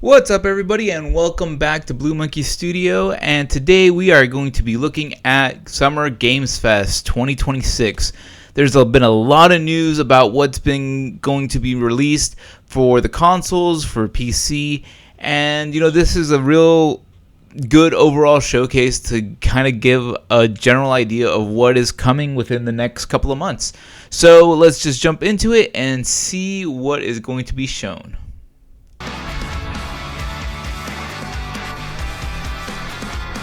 What's up, everybody, and welcome back to Blue Monkey Studio. And today we are going to be looking at Summer gamesfest 2026. There's been a lot of news about what's been going to be released for the consoles, for PC, and this is a real good overall showcase to kind of give a general idea of what is coming within the next couple of months. So let's just jump into it and see what is going to be shown.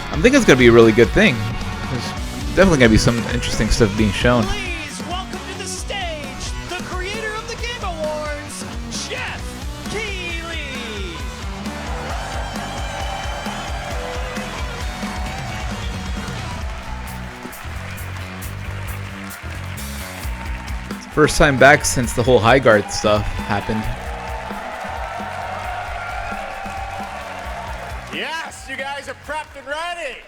I think it's going to be a really good thing. There's definitely going to be some interesting stuff being shown. Please welcome to the stage the creator of the Game Awards, Jeff Keighley. It's the first time back since the whole High Guard stuff happened. Yes, you guys are prepped and ready.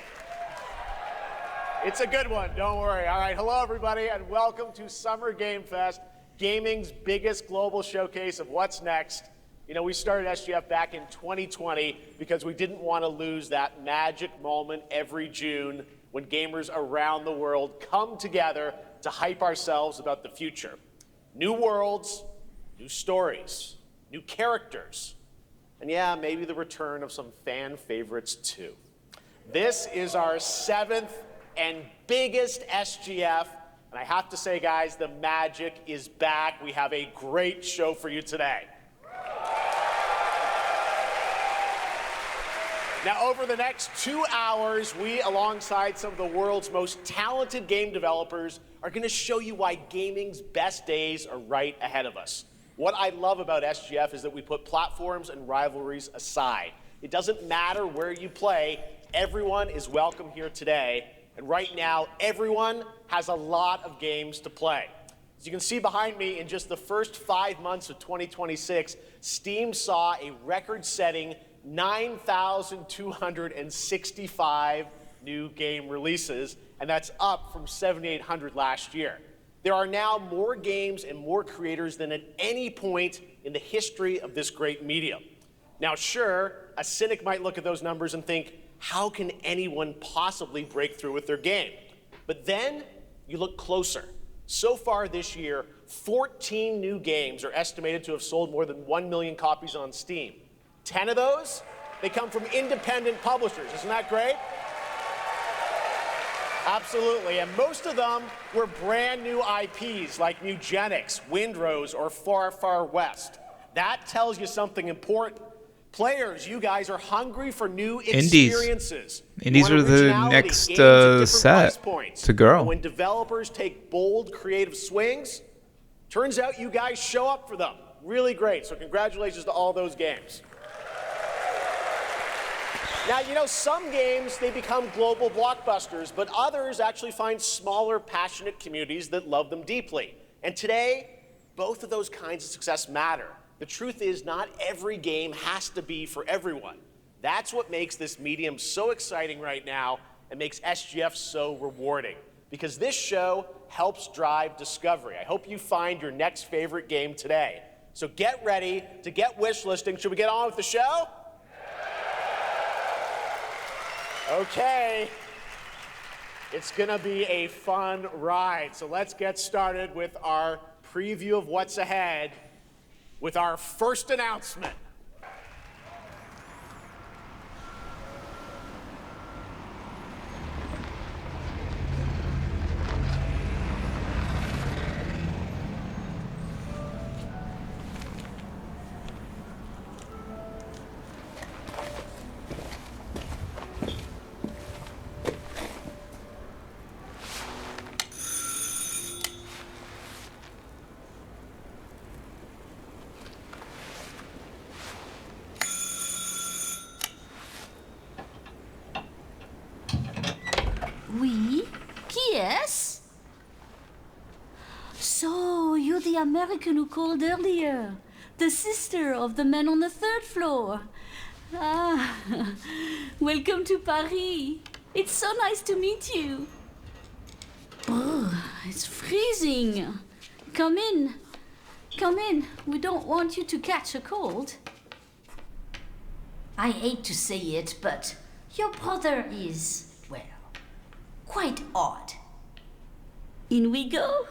It's a good one, don't worry. All right, hello everybody, and welcome to Summer Game Fest, gaming's biggest global showcase of what's next. We started SGF back in 2020 because we didn't want to lose that magic moment every June when gamers around the world come together to hype ourselves about the future. New worlds, new stories, new characters, and yeah, maybe the return of some fan favorites too. This is our 7th and biggest SGF, and I have to say, guys, the magic is back. We have a great show for you today. Now, over the next 2 hours, we, alongside some of the world's most talented game developers, are going to show you why gaming's best days are right ahead of us. What I love about SGF is that we put platforms and rivalries aside. It doesn't matter where you play, everyone is welcome here today. And right now, everyone has a lot of games to play. As you can see behind me, in just the first 5 months of 2026, Steam saw a record-setting 9,265 new game releases, and that's up from 7,800 last year. There are now more games and more creators than at any point in the history of this great medium. Now, sure, a cynic might look at those numbers and think, how can anyone possibly break through with their game? But then you look closer. So far this year, 14 new games are estimated to have sold more than 1 million copies on Steam. 10 of those, they come from independent publishers. Isn't that great? Absolutely, and most of them were brand new IPs like Nugenics, Windrose, or Far Far West. That tells you something important. Players, you guys are hungry for new experiences. Indies are the next set to grow. When developers take bold, creative swings, turns out you guys show up for them. Really great, so congratulations to all those games. Now, some games, they become global blockbusters, but others actually find smaller, passionate communities that love them deeply. And today, both of those kinds of success matter. The truth is, not every game has to be for everyone. That's what makes this medium so exciting right now and makes SGF so rewarding, because this show helps drive discovery. I hope you find your next favorite game today. So get ready to get wish listing. Should we get on with the show? Okay, it's gonna be a fun ride. So let's get started with our preview of what's ahead with our first announcement. Oui? Qui est-ce? So, you're the American who called earlier. The sister of the man on the 3rd floor. Ah, welcome to Paris. It's so nice to meet you. Oh, it's freezing. Come in. Come in. We don't want you to catch a cold. I hate to say it, but your brother is, well, quite odd. In we go.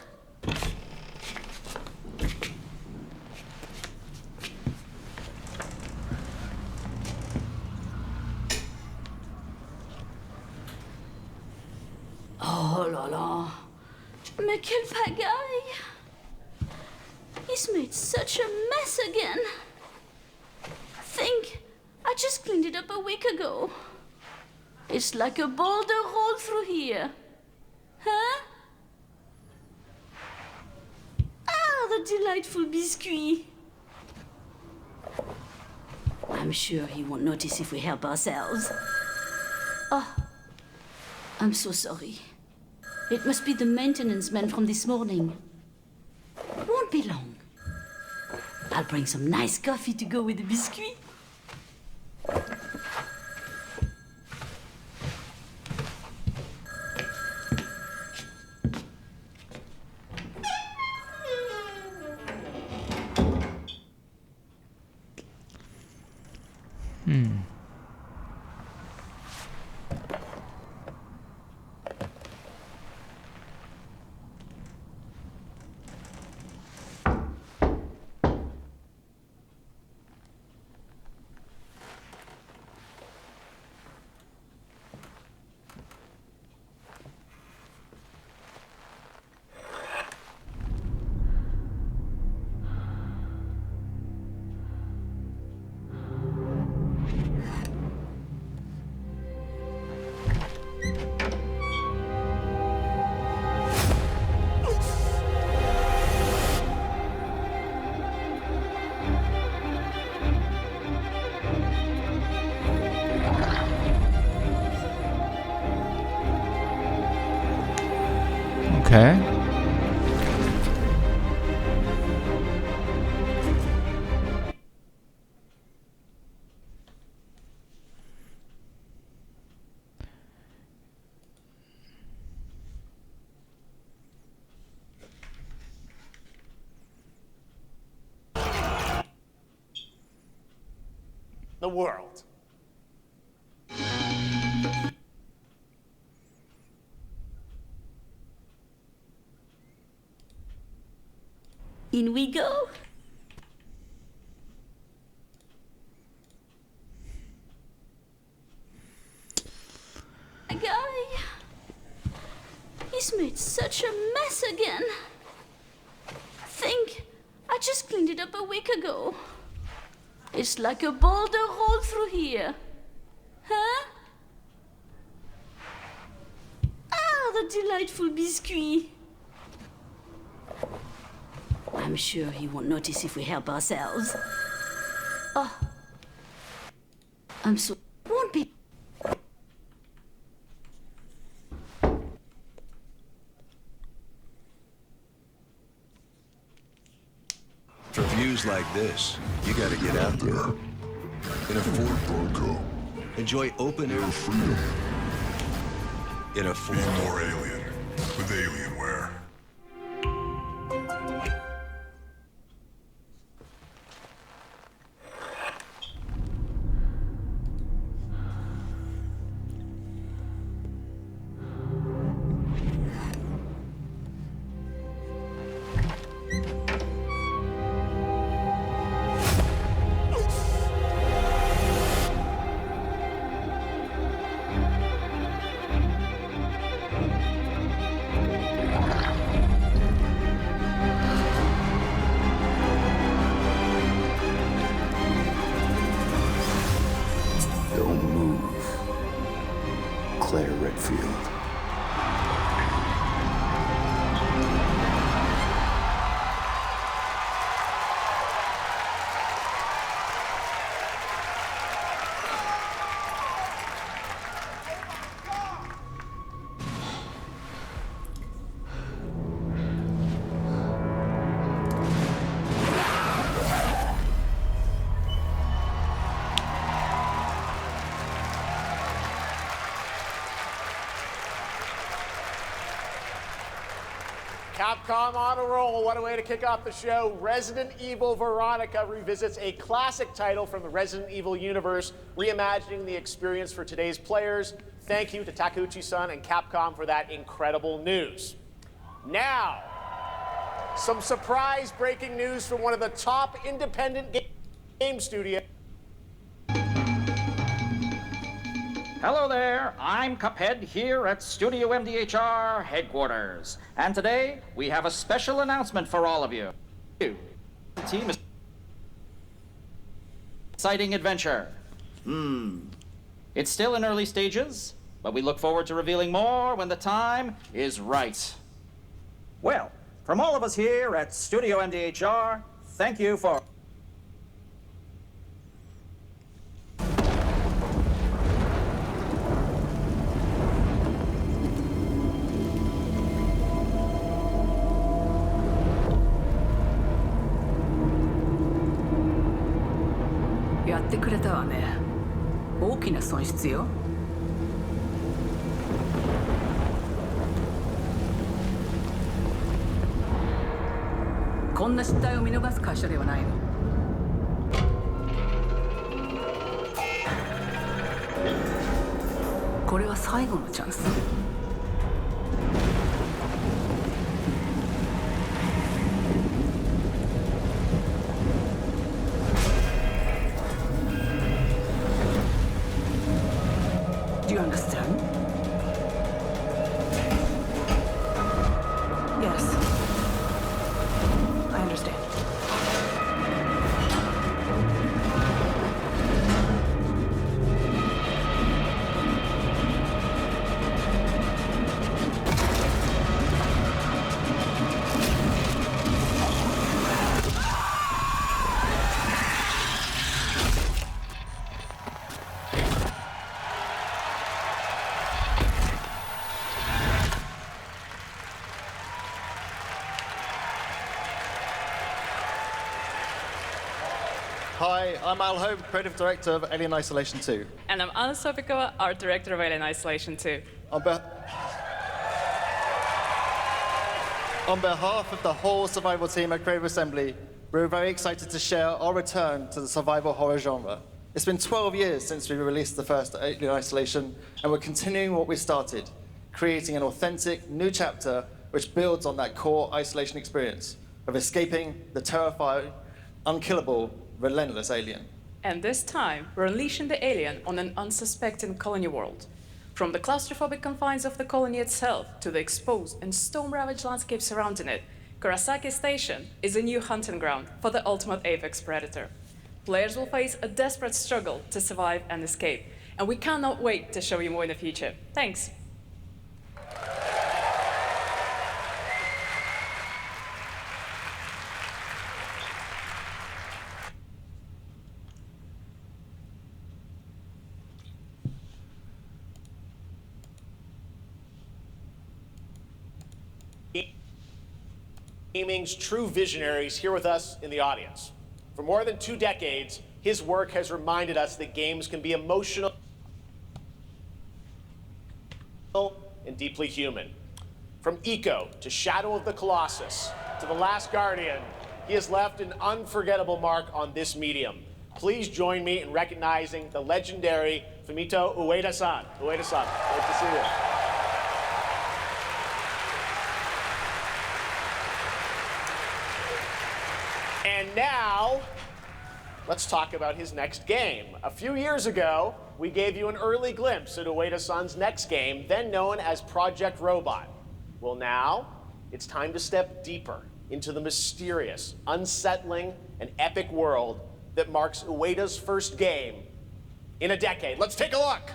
Oh là là, mais quelle pagaille! He's made such a mess again. Think, I just cleaned it up a week ago. It's like a boulder rolled through here. Huh? Ah, the delightful biscuit. I'm sure he won't notice if we help ourselves. Oh, I'm so sorry. It must be the maintenance man from this morning. Won't be long. I'll bring some nice coffee to go with the biscuit. Okay. The world. In we go. A guy. He's made such a mess again. Think, I just cleaned it up a week ago. It's like a boulder rolled through here. Huh? Ah, the delightful biscuit. I'm sure he won't notice if we help ourselves. Oh, I'm so... Won't be... For views like this, you gotta get out there. In a Ford Bronco. Enjoy open air freedom. In a Ford... Be more alien with Alienware. Don't move. Claire Redfield. Capcom on a roll. What a way to kick off the show. Resident Evil Veronica revisits a classic title from the Resident Evil universe, reimagining the experience for today's players. Thank you to Takeuchi-san and Capcom for that incredible news. Now, some surprise breaking news from one of the top independent game studios. Hello there, I'm Cuphead here at Studio MDHR headquarters. And today, we have a special announcement for all of you. The team is exciting adventure. It's still in early stages, but we look forward to revealing more when the time is right. Well, from all of us here at Studio MDHR, thank you for...やってくれたわね。大きな損失よ。こんな失態を見逃す会社ではないの。これは最後のチャンス。Do you understand? Yes. I understand. Hi, I'm Al Hope, Creative Director of Alien Isolation 2. And I'm Anna Sopikova, Art Director of Alien Isolation 2. On behalf of the whole survival team at Creative Assembly, we're very excited to share our return to the survival horror genre. It's been 12 years since we released the first Alien Isolation, and we're continuing what we started, creating an authentic new chapter which builds on that core isolation experience of escaping the terrifying, unkillable, relentless alien. And this time, we're unleashing the alien on an unsuspecting colony world. From the claustrophobic confines of the colony itself to the exposed and storm-ravaged landscape surrounding it, Kurosaki Station is a new hunting ground for the ultimate apex predator. Players will face a desperate struggle to survive and escape, and we cannot wait to show you more in the future. Thanks. Gaming's true visionaries here with us in the audience. For more than 2 decades, his work has reminded us that games can be emotional and deeply human. From Eco to Shadow of the Colossus to The Last Guardian, he has left an unforgettable mark on this medium. Please join me in recognizing the legendary Fumito Ueda-san. Ueda-san, great to see you. And now, let's talk about his next game. A few years ago, we gave you an early glimpse at Ueda-san's next game, then known as Project Robot. Well, now, it's time to step deeper into the mysterious, unsettling, and epic world that marks Ueda's first game in a decade. Let's take a look.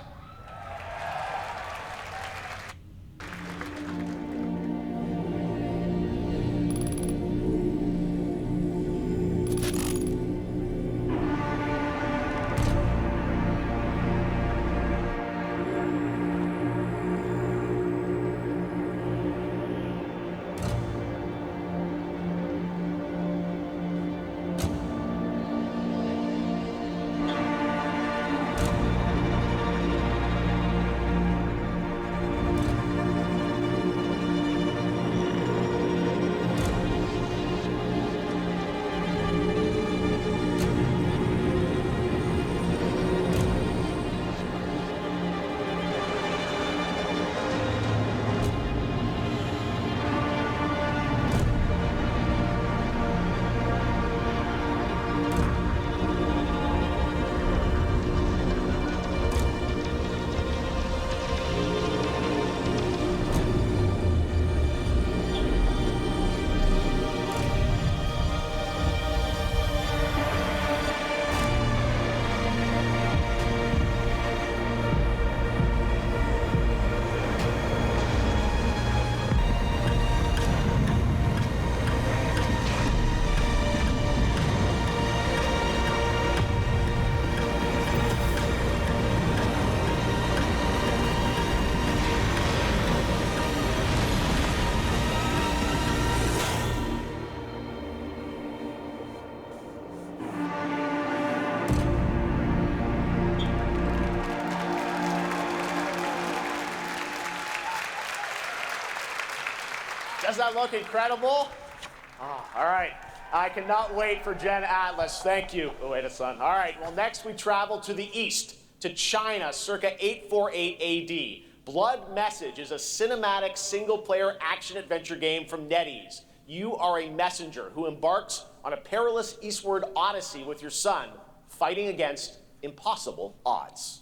Does that look incredible? Oh, all right. I cannot wait for Gen Atlas. Thank you, Ueda-san. All right, well, next we travel to the east, to China, circa 848 AD. Blood Message is a cinematic single-player action-adventure game from NetEase. You are a messenger who embarks on a perilous eastward odyssey with your son, fighting against impossible odds.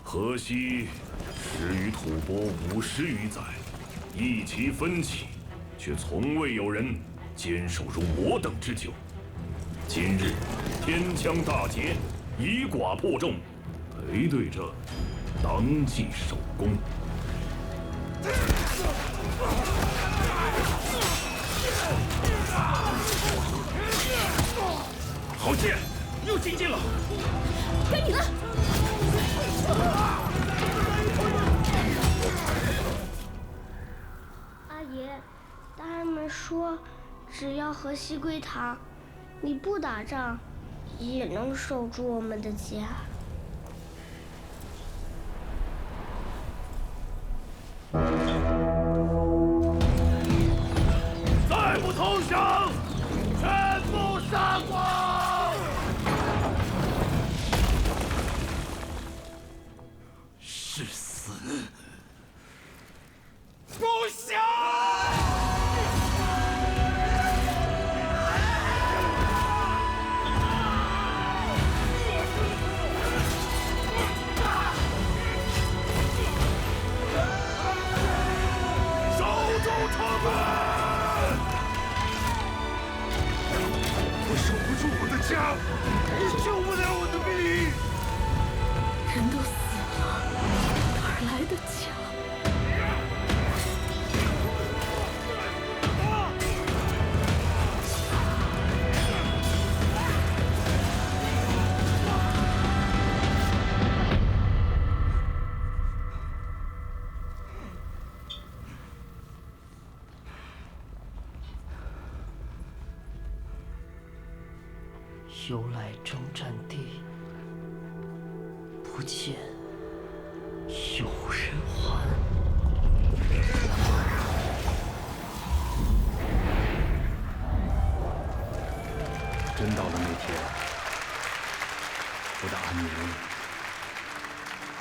河西始于吐蕃50余载，意其分歧，却从未有人坚守如我等之久。今日天枪大捷，以寡破众，陪对着当即首功。好剑，又精进了。该你了。阿爷，大人们说，只要河西归唐，你不打仗，也能守住我们的家。再不投降，全部杀光！誓死不降！守住城门！我守不住我的家，你救不了我的命。人都死了，哪儿来的家？由来征战地，不见有人还。真到了那天，我的安宁，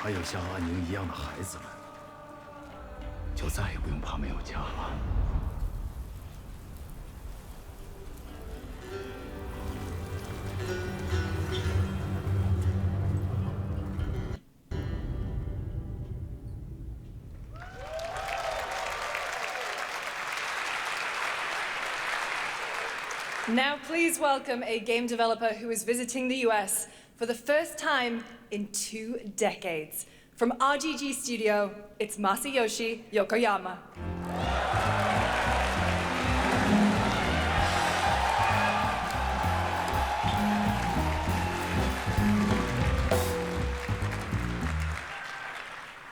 还有像安宁一样的孩子们，就再也不用怕没有家了。Now please welcome a game developer who is visiting the US for the first time in 2 decades. From RGG Studio, it's Masayoshi Yokoyama.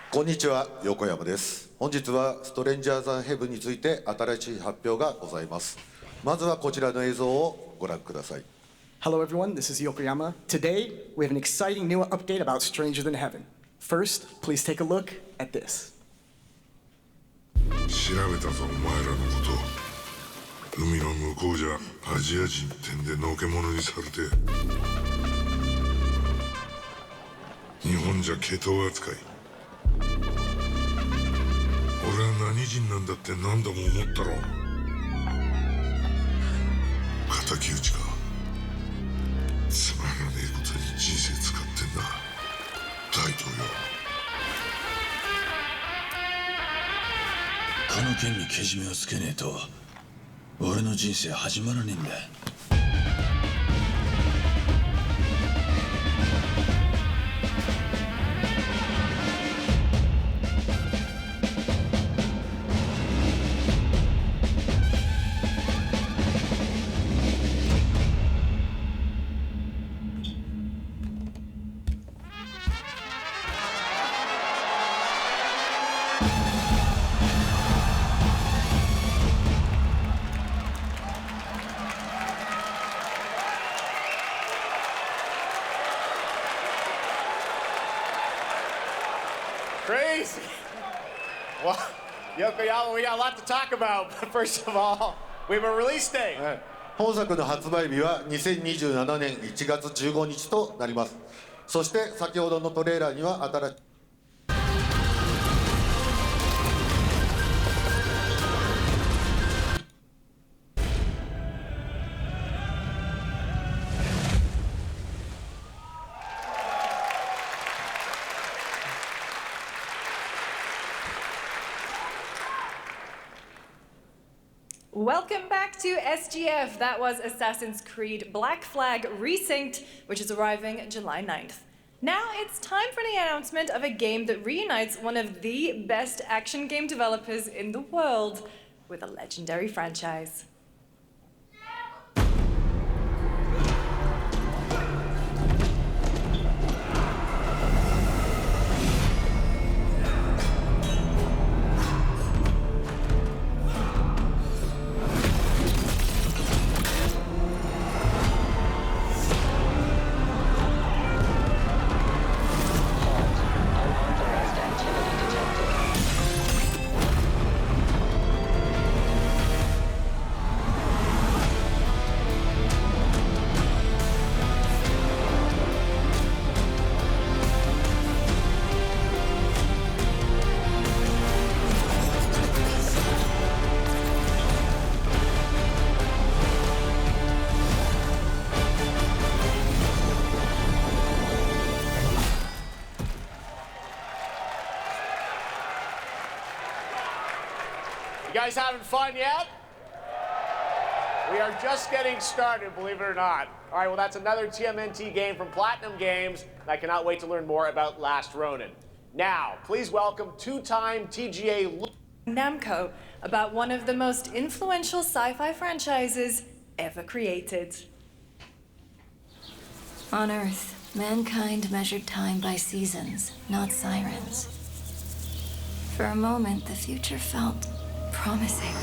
こんにちは、横山です。本日はストレンジャーズ・ヘブンについて新しい発表がございます。まずはこちらの映像をご覧ください。Hello everyone, this is Yokoyama. Today, we have an exciting new update about Stranger Than Heaven. First, please take a look at this. 調べたぞ、お前らのこと。海の向こうじゃアジア人ってんでのけ者にされて、日本じゃ毛頭扱い。俺は何人なんだって何度も思ったろ。敵討ちか。つまらねえことに人生使ってんだ。大統領。この件にけじめをつけねえと俺の人生始まらねえんだ。Crazy. Well, Yokoyama, we got a lot to talk about, but first of all, we have a release date. 本作の発売日は2027年1月15日となります。そして先ほどのトレーラーには新しいWelcome back to SGF. That was Assassin's Creed Black Flag Resynced, which is arriving July 9th. Now it's time for the announcement of a game that reunites one of the best action game developers in the world with a legendary franchise. You guys having fun yet? We are just getting started, believe it or not. All right, well, that's another TMNT game from Platinum Games, and I cannot wait to learn more about Last Ronin. Now, please welcome two-time TGA Namco, about one of the most influential sci-fi franchises ever created. On Earth, mankind measured time by seasons, not sirens. For a moment, the future felt promising.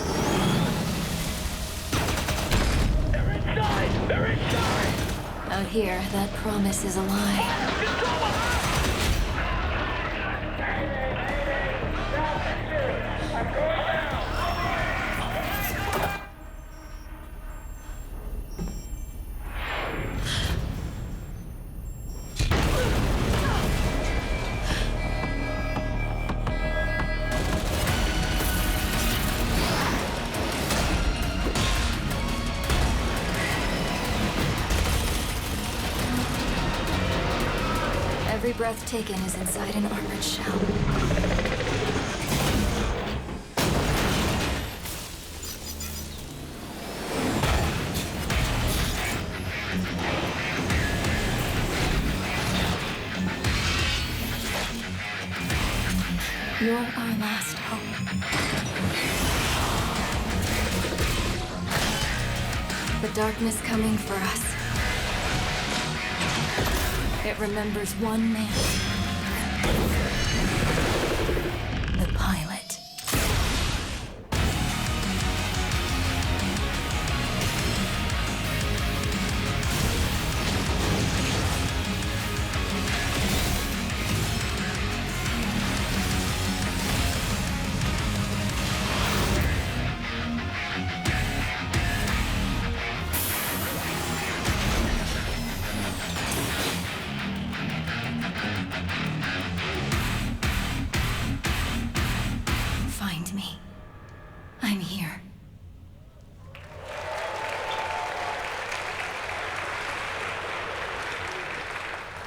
They're inside! They're inside! Out here, that promise is a lie. Every breath taken is inside an armored shell. You're our last hope. The darkness coming for us. It remembers one man. The pilot. Find me. I'm here.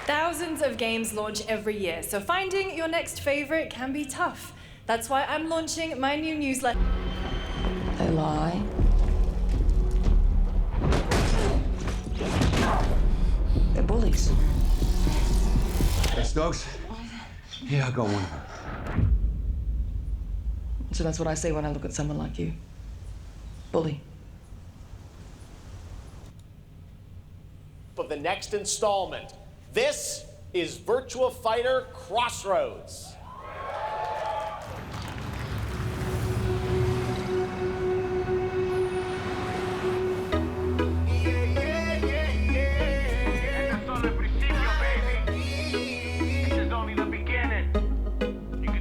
Thousands of games launch every year, so finding your next favorite can be tough. That's why I'm launching my new newsletter. They lie. They're bullies. Hey, Stokes? Yeah, I got one. So that's what I say when I look at someone like you. Bully. Of the next installment. This is Virtua Fighter Crossroads. This is only the beginning. You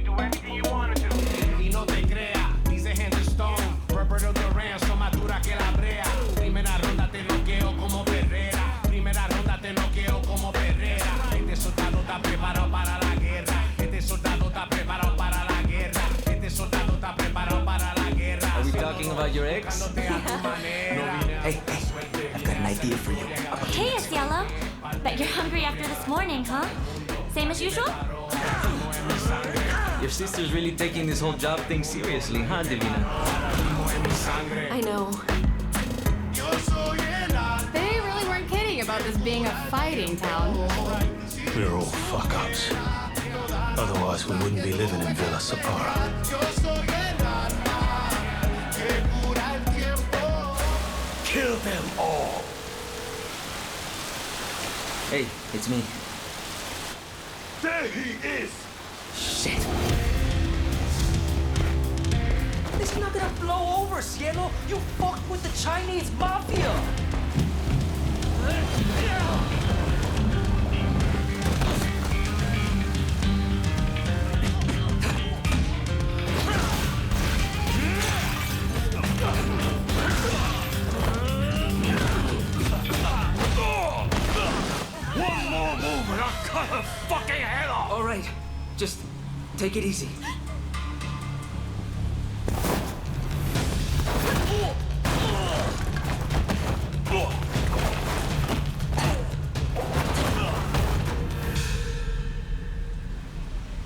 Hey, I've got an idea for you. Hey, it's Yellow. Bet you're hungry after this morning, huh? Same as usual? Your sister's really taking this whole job thing seriously, huh, Divina? I know. They really weren't kidding about this being a fighting town. We're all fuck-ups. Otherwise, we wouldn't be living in Villa Sapara. Kill them all! Hey, it's me. There he is! Shit! This is not gonna blow over, Cielo! You fucked with the Chinese mafia! One more move and I'll cut her fucking head off! All right, just take it easy.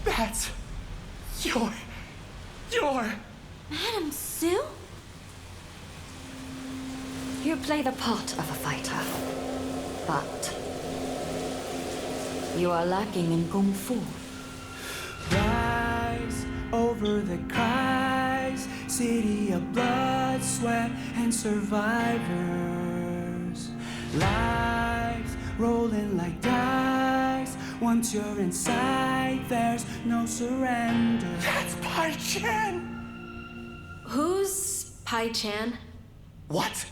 That's your... Madam Sue? You play the part of a fighter, but you are lacking in kung fu. Rise over the cries, city of blood, sweat, and survivors. Lives rolling like dice. Once you're inside, there's no surrender. That's Pai Chan! Who's Pai Chan? What?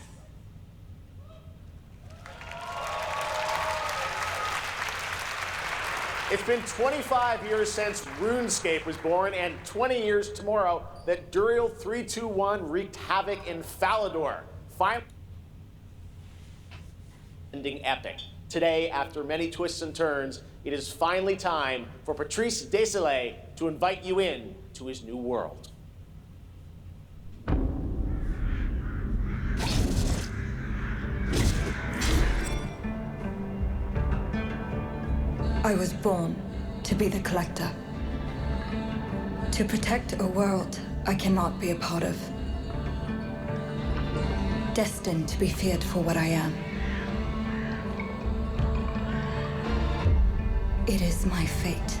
It's been 25 years since RuneScape was born, and 20 years tomorrow that Duriel 321 wreaked havoc in Falador. Finally, ending epic. Today, after many twists and turns, it is finally time for Patrice Désilets to invite you in to his new world. I was born to be the collector. To protect a world I cannot be a part of. Destined to be feared for what I am. It is my fate.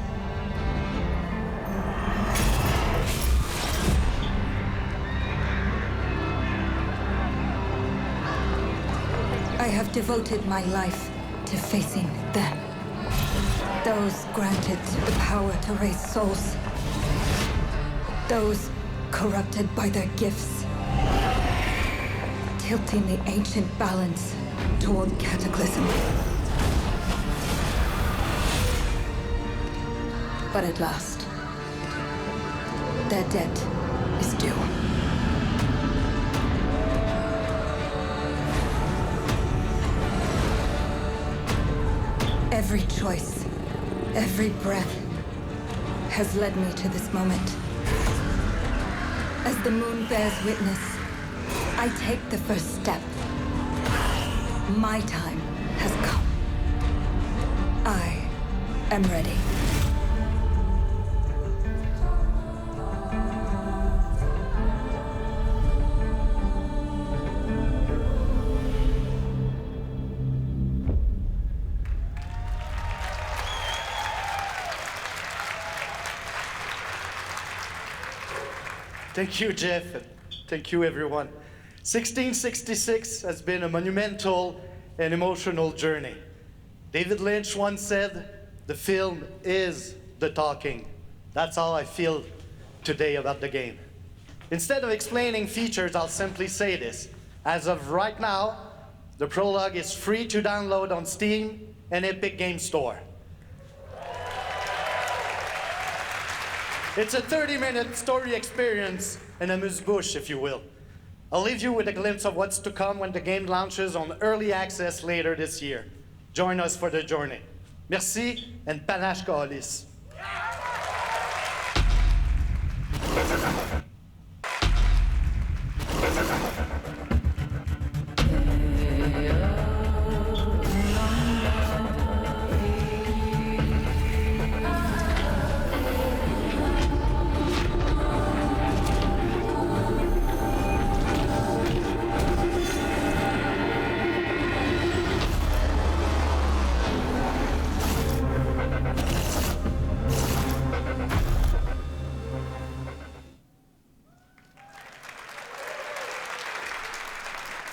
I have devoted my life to facing them. Those granted the power to raise souls. Those corrupted by their gifts. Tilting the ancient balance toward cataclysm. But at last, their debt is due. Every choice, every breath has led me to this moment. As the moon bears witness, I take the first step. My time has come. I am ready. Thank you, Jeff, and thank you, everyone. 1666 has been a monumental and emotional journey. David Lynch once said, "The film is the talking." That's how I feel today about the game. Instead of explaining features, I'll simply say this. As of right now, the prologue is free to download on Steam and Epic Games Store. It's a 30-minute story experience and amuse-bouche, if you will. I'll leave you with a glimpse of what's to come when the game launches on early access later this year. Join us for the journey. Merci and panache kaolis.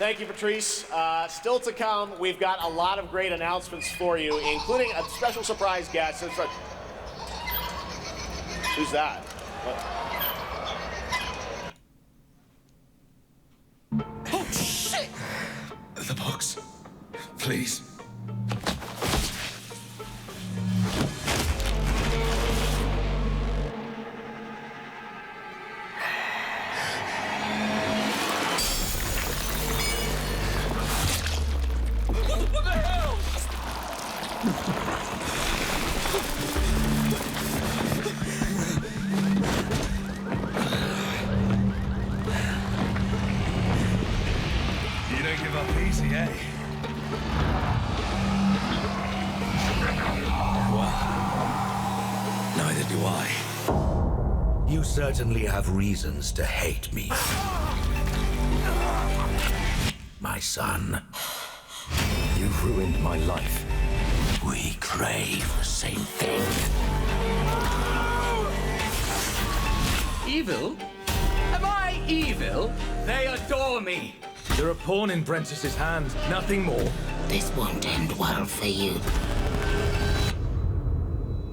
Thank you, Patrice. Still to come, we've got a lot of great announcements for you, including a special surprise guest. Who's that? What? Oh, shit! The box. Please. What the hell? You don't give up easy, eh? Well, neither do I. You certainly have reasons to hate me. My son. You've ruined my life. We crave the same thing. Evil? Am I evil? They adore me. You're a pawn in Brentus's hand, nothing more. This won't end well for you.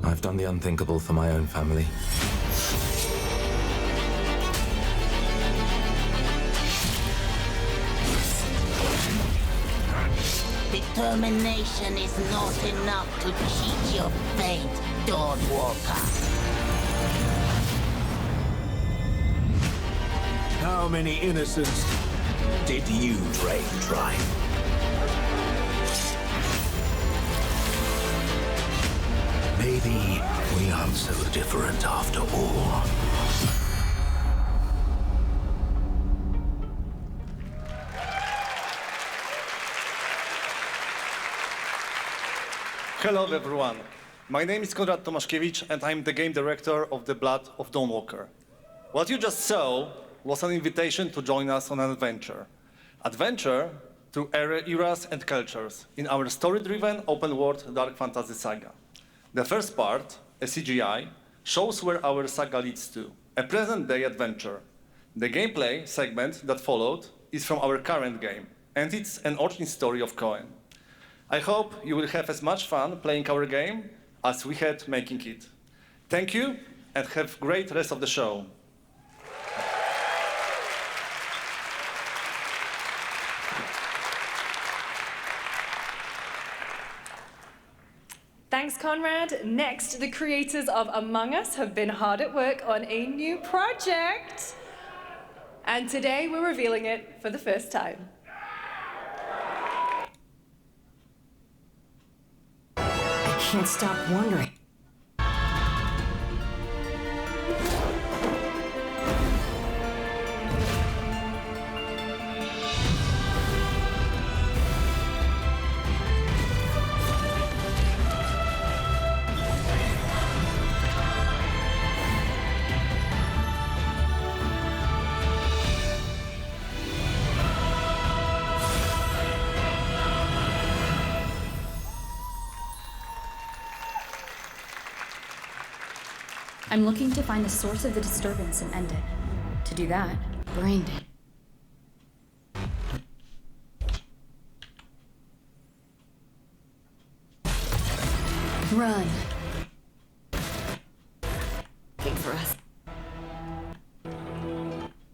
I've done the unthinkable for my own family. Determination is not enough to cheat your fate, Dawnwalker. How many innocents did you drain dry? Maybe we aren't so different after all. Hello everyone, my name is Konrad Tomaszkiewicz and I'm the game director of The Blood of Dawnwalker. What you just saw was an invitation to join us on an adventure. Adventure through eras and cultures in our story-driven open-world dark fantasy saga. The first part, a CGI, shows where our saga leads to, a present-day adventure. The gameplay segment that followed is from our current game, and it's an origin story of Cohen. I hope you will have as much fun playing our game as we had making it. Thank you, and have a great rest of the show. Thanks, Conrad. Next, the creators of Among Us have been hard at work on a new project. And today we're revealing it for the first time. I can't stop wondering. I'm looking to find the source of the disturbance and end it. To do that, brain dead. Run. Think for us.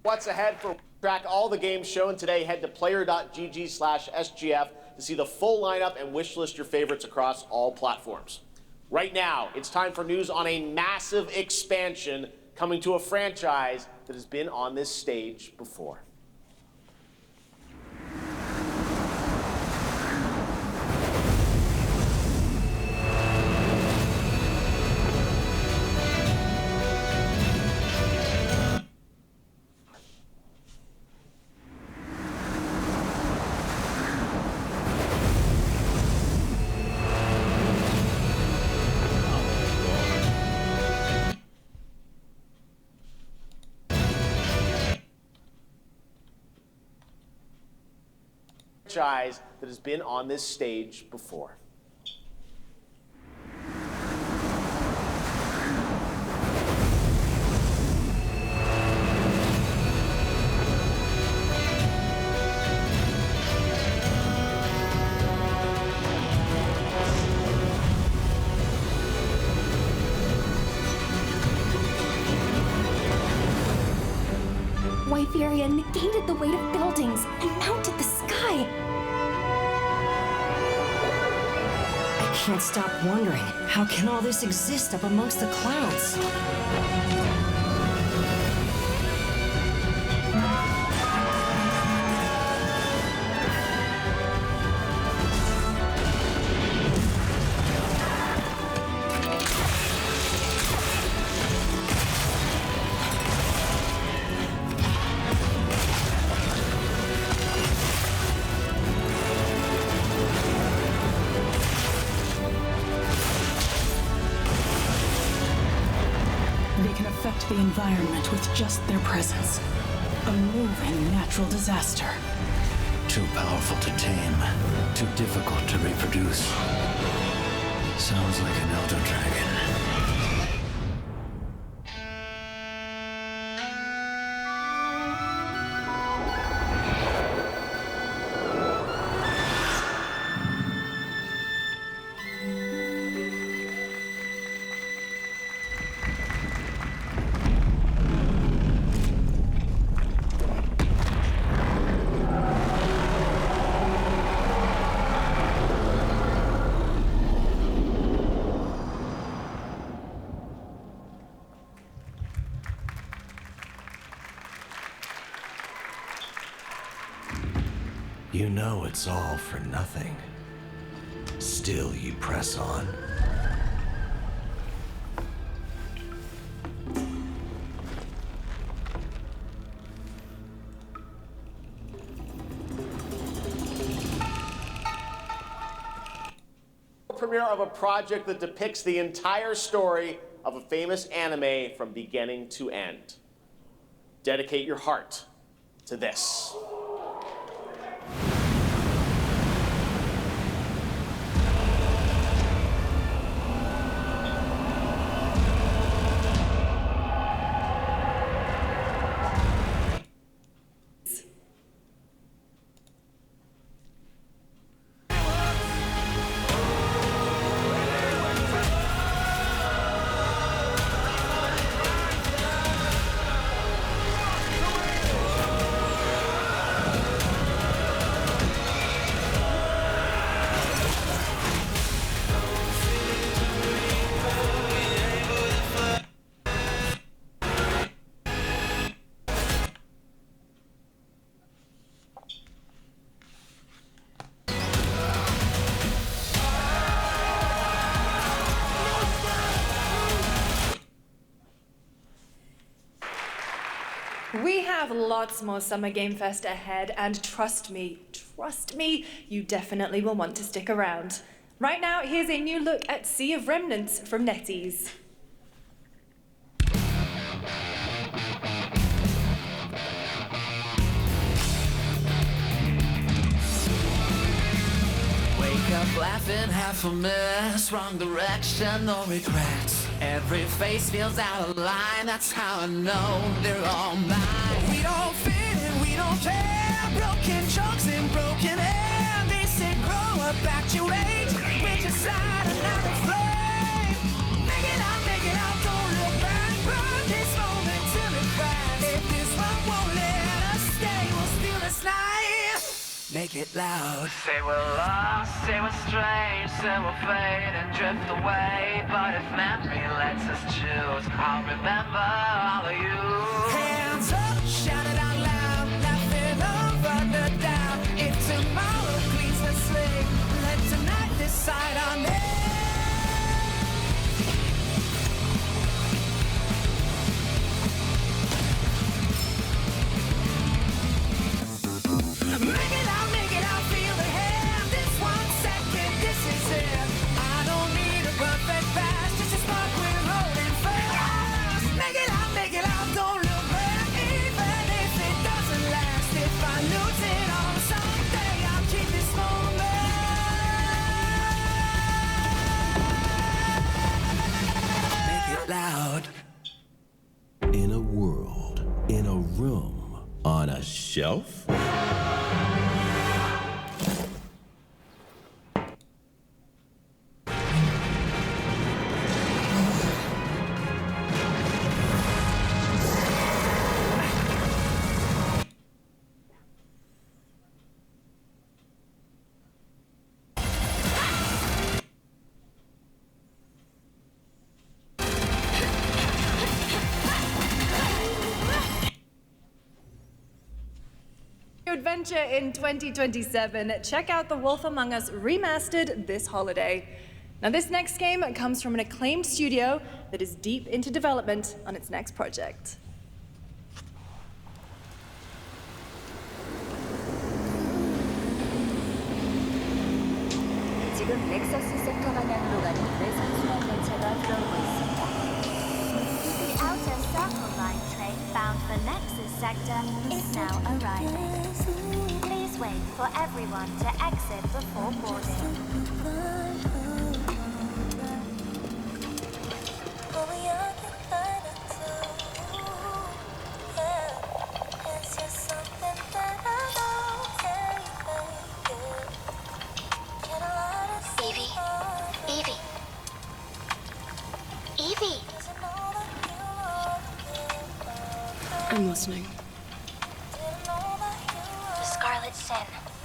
What's ahead for track all the games shown today? Head to player.gg/SGF to see the full lineup and wishlist your favorites across all platforms. Right now, it's time for news on a massive expansion coming to a franchise that has been on this stage before. Franchise that has been on this stage before. Wyveria negated the weight of buildings and mounted the sky. I can't stop wondering, how can all this exist up amongst the clouds? The environment with just their presence. A moving natural disaster. Too powerful to tame, too difficult to reproduce. Sounds like an elder dragon. You know it's all for nothing. Still you press on. Premiere of a project that depicts the entire story of a famous anime from beginning to end. Dedicate your heart to this. We have lots more Summer Game Fest ahead, and trust me, you definitely will want to stick around. Right now, here's a new look at Sea of Remnants from NetEase. Wake up laughing, half a mess, wrong direction, no regrets. Every face feels out of line, that's how I know they're all mine. We don't fit and we don't care, broken jokes and broken air. They say grow up, act your age, reach inside another flame. Make it out, don't look back, burn this moment till it cracks. If this one won't let us stay, we'll steal this night. Make it loud. Say we're lost, say we're strange, say we'll fade and drift away. But if memory lets us choose, I'll remember all of you. Hands up, shout it out loud, laughing over the doubt. If tomorrow cleans the slate, let tonight decide on it. Make it out, feel the hand. This 1 second, this is it. I don't need a perfect past, just a spark we're holding fast. Make it out, don't look back, even if it doesn't last. If I lose it all someday, I'll keep this moment. Make it loud. In a world, in a room, on a shelf? adventure in 2027, check out The Wolf Among Us Remastered this holiday. Now, this next game comes from an acclaimed studio that is deep into development on its next project. 지금 넥서스 섹터 방향으로 가는 뇌선순환 열차가 들어오고 있습니다. The outer circle line train bound for Nexus sector is now arriving. Please wait for everyone to exit before boarding. Evie! I'm listening. The Scarlet Sin.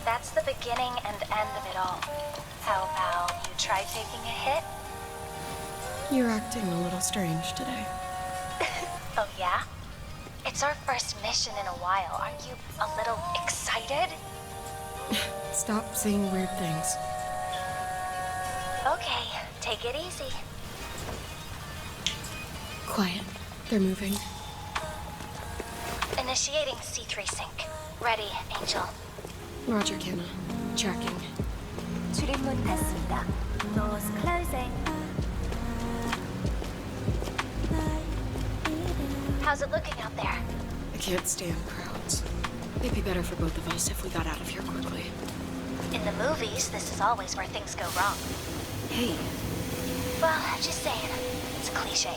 That's the beginning and end of it all. How about you try taking a hit? You're acting a little strange today. Oh yeah? It's our first mission in a while. Aren't you a little excited? Stop saying weird things. Okay, take it easy. Quiet. They're moving. Initiating C3 sync. Ready, Angel. Roger, Kenna. Tracking. 출입문 닫습니다. Doors closing. How's it looking out there? I can't stand crowds. It'd be better for both of us if we got out of here quickly. In the movies, this is always where things go wrong. Hey. Well, just saying. It's a cliche.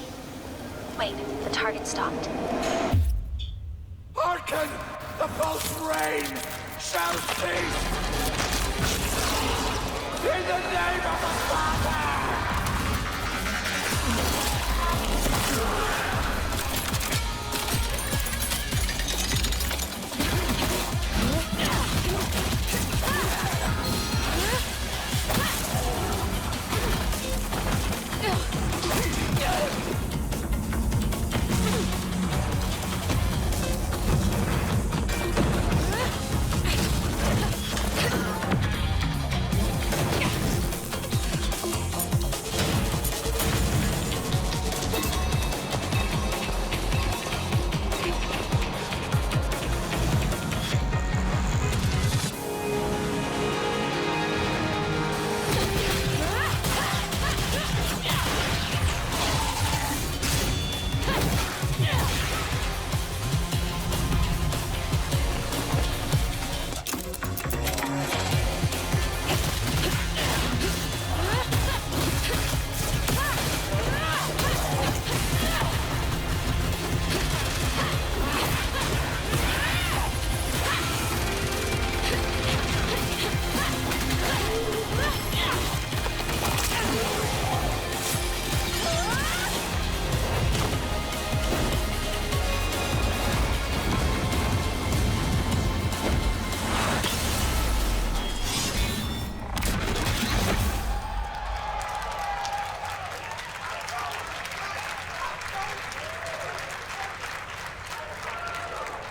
Wait, the target stopped. Hearken! The pulse rain shall cease! In the name of the Father!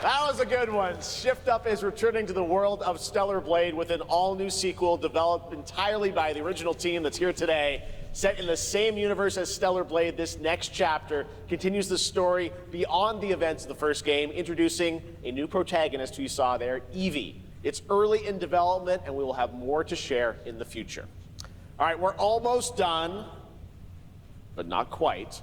That was a good one. Shift Up is returning to the world of Stellar Blade with an all-new sequel developed entirely by the original team that's here today. Set in the same universe as Stellar Blade, this next chapter continues the story beyond the events of the first game, introducing a new protagonist who you saw there, Evie. It's early in development, and we will have more to share in the future. All right, we're almost done, but not quite.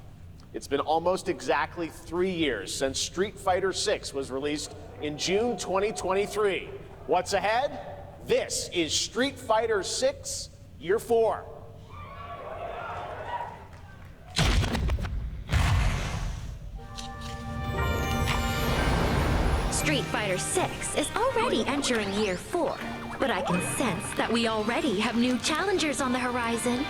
It's been almost exactly 3 years since Street Fighter VI was released in June 2023. What's ahead? This is Street Fighter VI Year 4. Street Fighter VI is already entering Year 4, but I can sense that we already have new challengers on the horizon.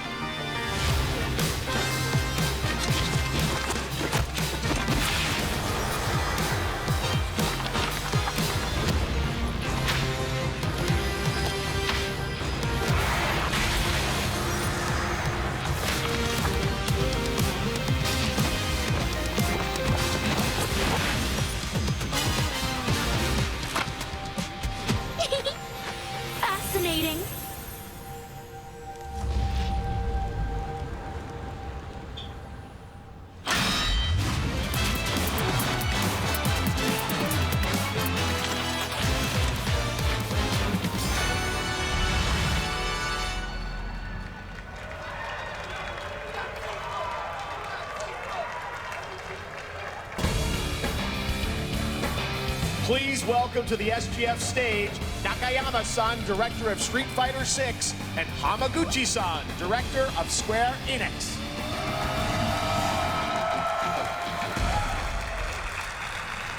Please welcome to the SGF stage, Nakayama-san, director of Street Fighter 6, and Hamaguchi-san, director of Square Enix.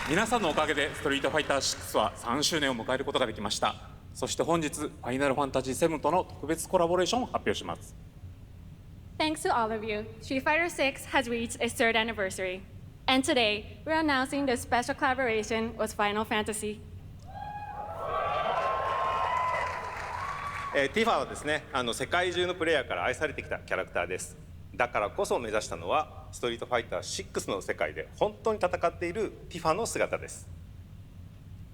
皆さんのおかげでストリートファイター6は3周年を迎えることができました。そして本日、ファイナルファンタジー7との特別コラボレーションを発表します。Thanks to all of you, Street Fighter 6 has reached its 3rd anniversary. And today, we're announcing this special collaboration with Final Fantasy. ティファはですね、世界中のプレイヤーから愛されてきたキャラクターです。だからこそ目指したのは、ストリートファイター6の世界で本当に戦っているティファの姿です。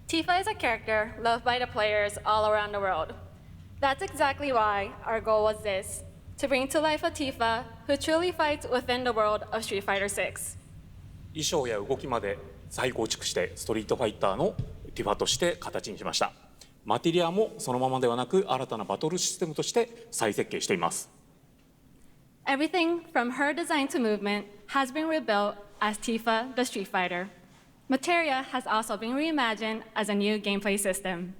Tifa is a character loved by the players all around the world. That's exactly why our goal was this, to bring to life a Tifa who truly fights within the world of Street Fighter 6. 衣装や動きまで再構築してストリートファイターのティファとして形にしました。マテリアもそのままではなく新たなバトルシステムとして再設計しています。Everything from her design to movement has been rebuilt as Tifa the Street Fighter. Materia has also been reimagined as a new gameplay system.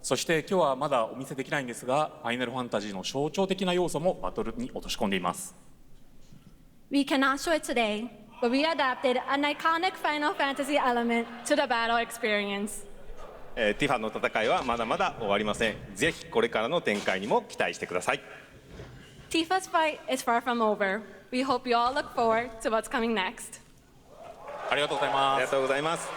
そして今日はまだお見せできないんですが、ファイナルファンタジーの象徴的な要素もバトルに落とし込んでいます。We cannot show it today, but we adapted an iconic Final Fantasy element to the battle experience. ティファの戦いはまだまだ終わりません。ぜひこれからの展開にも期待してください。Tifa's fight is far from over. We hope you all look forward to what's coming next. ありがとうございます。ありがとうございます。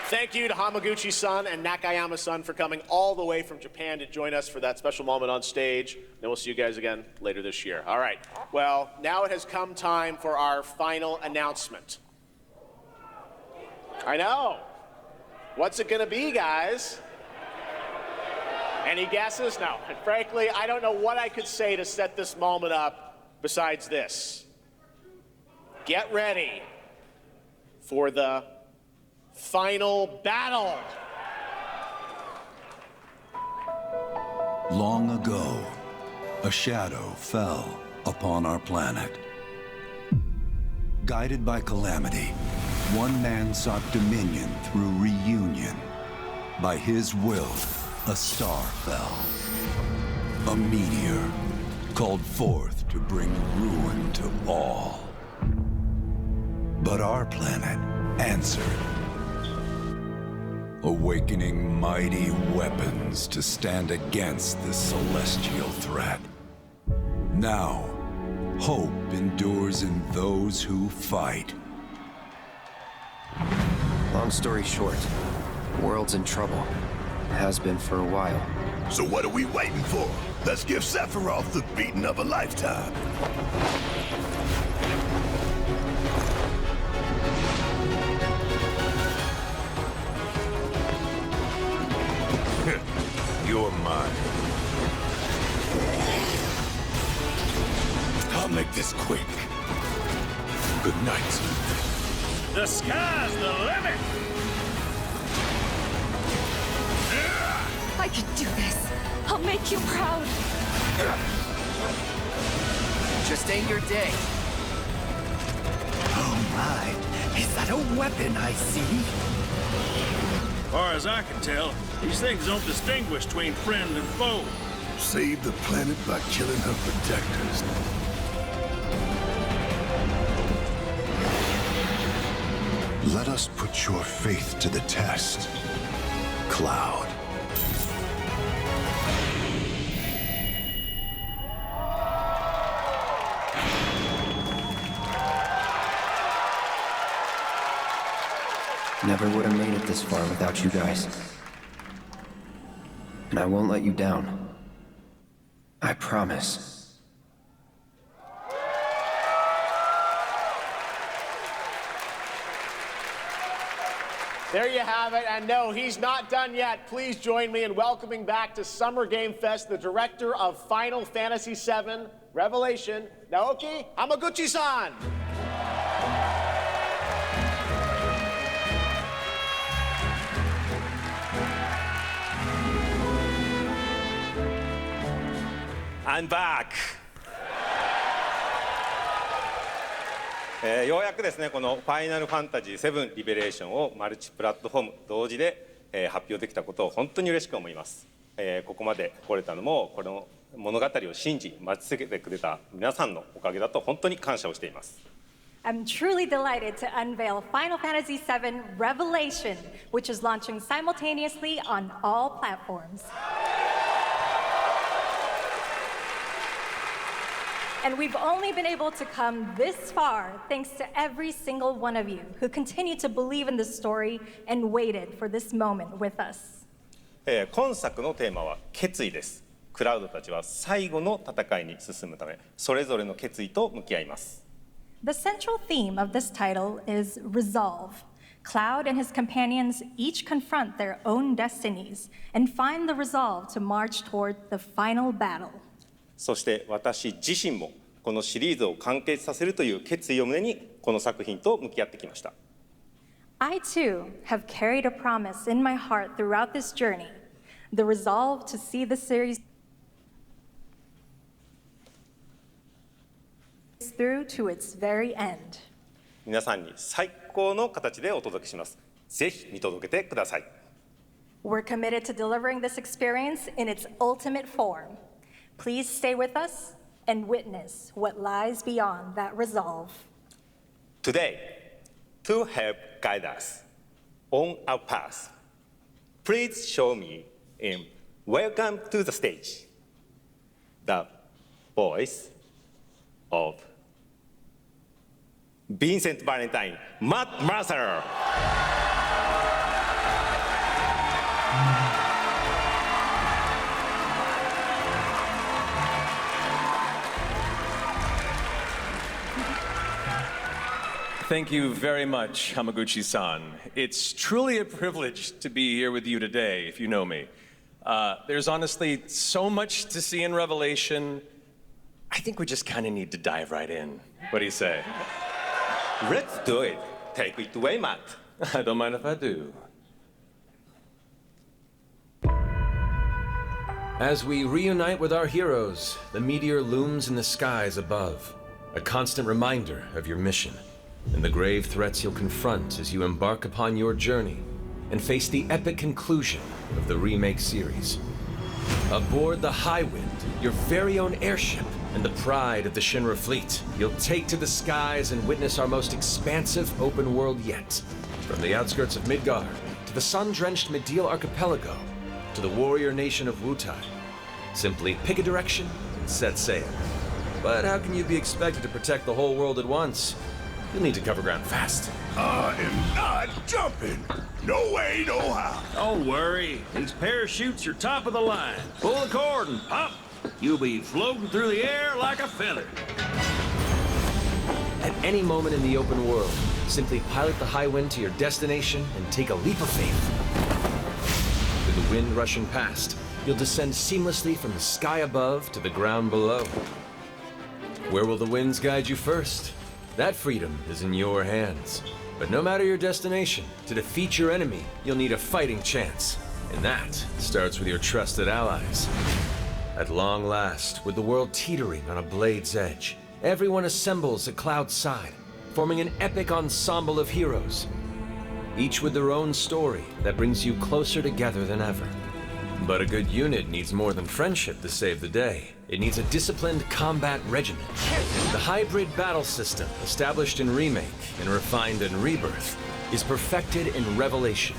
Thank you to Hamaguchi-san and Nakayama-san for coming all the way from Japan to join us for that special moment on stage. And we'll see you guys again later this year. All right. Well, now it has come time for our final announcement. I know. What's it going to be, guys? Any guesses? No. And frankly, I don't know what I could say to set this moment up besides this. Get ready for the final battle. Long ago, a shadow fell upon our planet. Guided by calamity, one man sought dominion through reunion. By his will, a star fell. A meteor called forth to bring ruin to all. But our planet answered, awakening mighty weapons to stand against this celestial threat. Now, hope endures in those who fight. Long story short, the world's in trouble. Has been for a while. So what are we waiting for? Let's give Sephiroth the beating of a lifetime. You're mine. I'll make this quick. Good night. The sky's the limit! I can do this. I'll make you proud. Just ain't your day. Oh my, is that a weapon I see? As far as I can tell, these things don't distinguish between friend and foe. Save the planet by killing her protectors. Let us put your faith to the test, Cloud. Never would have made it this far without you guys. And I won't let you down. I promise. There you have it, and no, he's not done yet. Please join me in welcoming back to Summer Game Fest the director of Final Fantasy VII Revelation, Naoki Hamaguchi-san. I'm back. ようやくですねこの「ファイナルファンタジー7リベレーション」をマルチプラットフォーム同時で、発表できたことを本当に嬉しく思います。ここまで来れたのもこの物語を信じ待ち続けてくれた皆さんのおかげだと本当に感謝をしています。I'm truly delighted to unveil Final Fantasy VII Revelation, which is launching simultaneously on all platforms. And we've only been able to come this far thanks to every single one of you who continue to believe in the story and waited for this moment with us. 今作のテーマは決意です。クラウドたちは最後の戦いに進むため、それぞれの決意と向き合います。The central theme of this title is resolve. Cloud and his companions each confront their own destinies and find the resolve to march toward the final battle. そして私自身もこのシリーズを完結させるという決意を胸にこの作品と向き合ってきました。I too have carried a promise in my heart throughout this journey, the resolve to see the series through to its very end. 皆さんに最高の形でお届けします。ぜひ見届けてください。We're committed to delivering this experience in its ultimate form. Please stay with us and witness what lies beyond that resolve. Today, to help guide us on our path, please show me in Welcome to the Stage, the voice of Vincent Valentine, Matt Mercer. Thank you very much, Hamaguchi-san. It's truly a privilege to be here with you today, if you know me. There's honestly so much to see in Revelation. I think we just kind of need to dive right in. What do you say? Let's do it. Take it away, Matt. I don't mind if I do. As we reunite with our heroes, the meteor looms in the skies above, a constant reminder of your mission and the grave threats you'll confront as you embark upon your journey and face the epic conclusion of the remake series. Aboard the Highwind, your very own airship and the pride of the Shinra fleet, you'll take to the skies and witness our most expansive open world yet. From the outskirts of Midgar, to the sun-drenched Medial Archipelago, to the warrior nation of Wutai. Simply pick a direction and set sail. But how can you be expected to protect the whole world at once? You'll need to cover ground fast. I am not jumping. No way, no how. Don't worry. These parachutes are top of the line. Pull the cord and pop. You'll be floating through the air like a feather. At any moment in the open world, simply pilot the Highwind to your destination and take a leap of faith. With the wind rushing past, you'll descend seamlessly from the sky above to the ground below. Where will the winds guide you first? That freedom is in your hands. But no matter your destination, to defeat your enemy, you'll need a fighting chance. And that starts with your trusted allies. At long last, with the world teetering on a blade's edge, everyone assembles at Cloud's side, forming an epic ensemble of heroes, each with their own story that brings you closer together than ever. But a good unit needs more than friendship to save the day. It needs a disciplined combat regiment. The hybrid battle system, established in Remake and refined in Rebirth, is perfected in Revelation,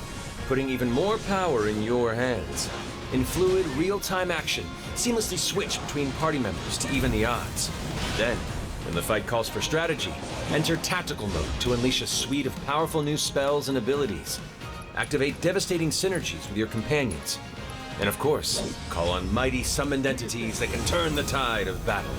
putting even more power in your hands. In fluid, real-time action, seamlessly switch between party members to even the odds. Then, when the fight calls for strategy, enter tactical mode to unleash a suite of powerful new spells and abilities. Activate devastating synergies with your companions. And of course, call on mighty summoned entities that can turn the tide of battle.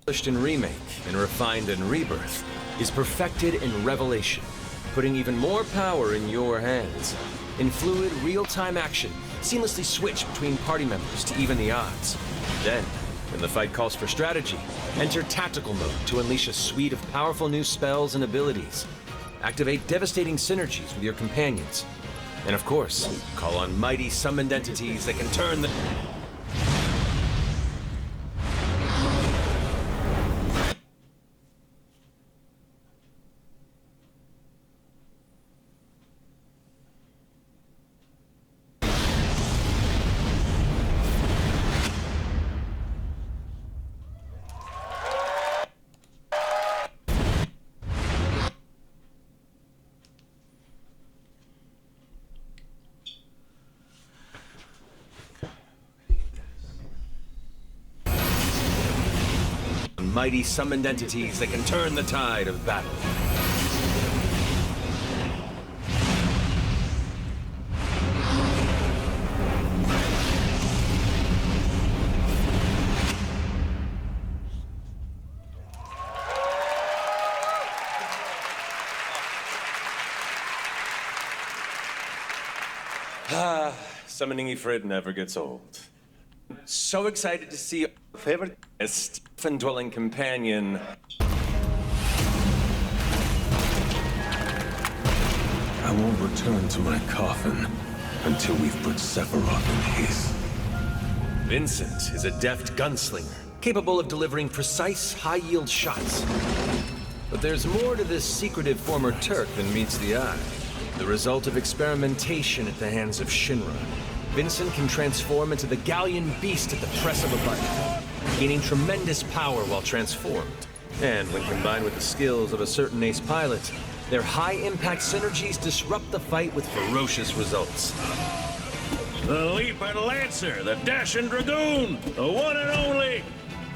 Published in Remake and refined in Rebirth, is perfected in Revelation, putting even more power in your hands. In fluid, real-time action, seamlessly switch between party members to even the odds. Then, When the fight calls for strategy, enter Tactical Mode to unleash a suite of powerful new spells and abilities. Activate devastating synergies with your companions. And of course, call on mighty summoned entities that can turn the... mighty summoned entities that can turn the tide of battle. Summoning Ifrit never gets old. So excited to see your favorite Stephen-dwelling companion. I won't return to my coffin until we've put Sephiroth in his. Vincent is a deft gunslinger, capable of delivering precise, high-yield shots. But there's more to this secretive former Turk than meets the eye. The result of experimentation at the hands of Shinra. Vincent can transform into the Galleon beast at the press of a button, gaining tremendous power while transformed. And when combined with the skills of a certain ace pilot, their high-impact synergies disrupt the fight with ferocious results. The Leaping Lancer, the Dashing Dragoon, the one and only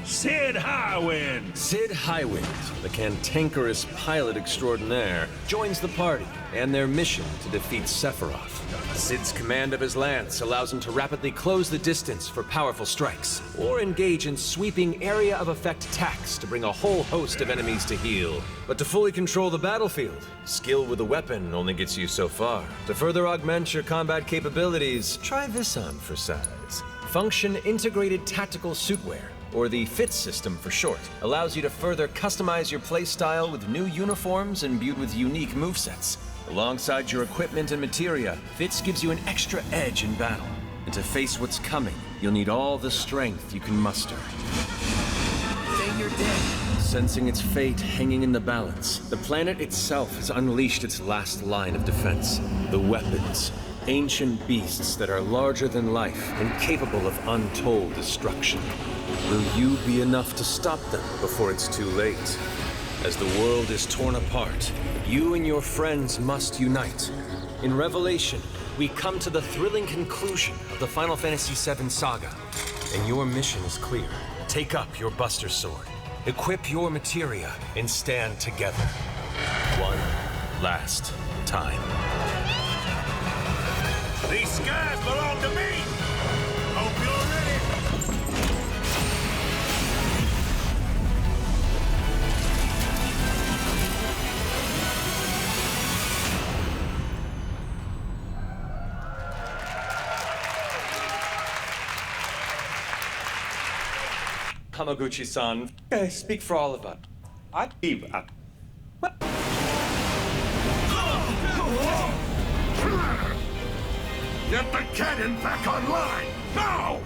Sid Highwind. Sid Highwind, the cantankerous pilot extraordinaire, joins the party and their mission to defeat Sephiroth. Sid's command of his lance allows him to rapidly close the distance for powerful strikes, or engage in sweeping area of effect attacks to bring a whole host of enemies to heel. But to fully control the battlefield, skill with a weapon only gets you so far. To further augment your combat capabilities, try this on for size. Function Integrated Tactical Suitwear, or the FIT system for short, allows you to further customize your playstyle with new uniforms imbued with unique movesets. Alongside your equipment and materia, FITS gives you an extra edge in battle. And to face what's coming, you'll need all the strength you can muster. Say you're dead. Sensing its fate hanging in the balance, the planet itself has unleashed its last line of defense. The weapons. Ancient beasts that are larger than life and capable of untold destruction. Will you be enough to stop them before it's too late? As the world is torn apart, you and your friends must unite. In Revelation, we come to the thrilling conclusion of the Final Fantasy VII saga. And your mission is clear. Take up your Buster Sword, equip your materia, and stand together. One last time. These skies belong to me! Hope you're ready! Hamaguchi-san, I speak for all of us. I leave. Get the cannon back online! Now!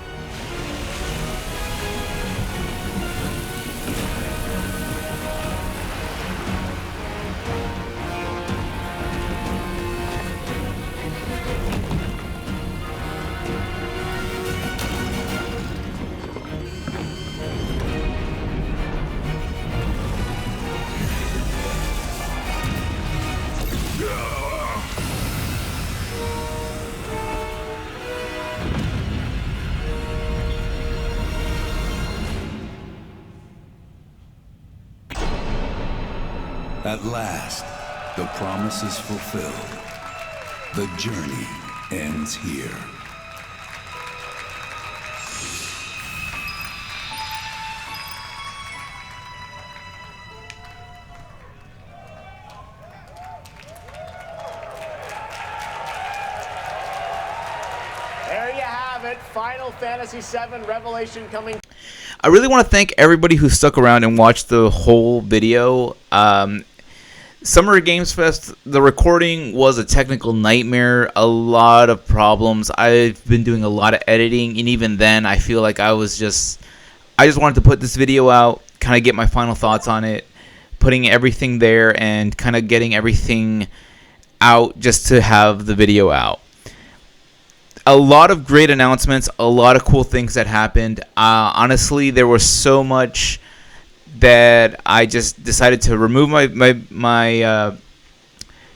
At last, the promise is fulfilled. The journey ends here. There you have it. Final Fantasy VII Revelation coming. I really want to thank everybody who stuck around and watched the whole video. Summer Games Fest, the recording was a technical nightmare, a lot of problems. I've been doing a lot of editing, and even then I feel like I just wanted to put this video out, kind of get my final thoughts on it, putting everything there and kind of getting everything out just to have the video out. A lot of great announcements, a lot of cool things that happened. Honestly, there was so much that I just decided to remove my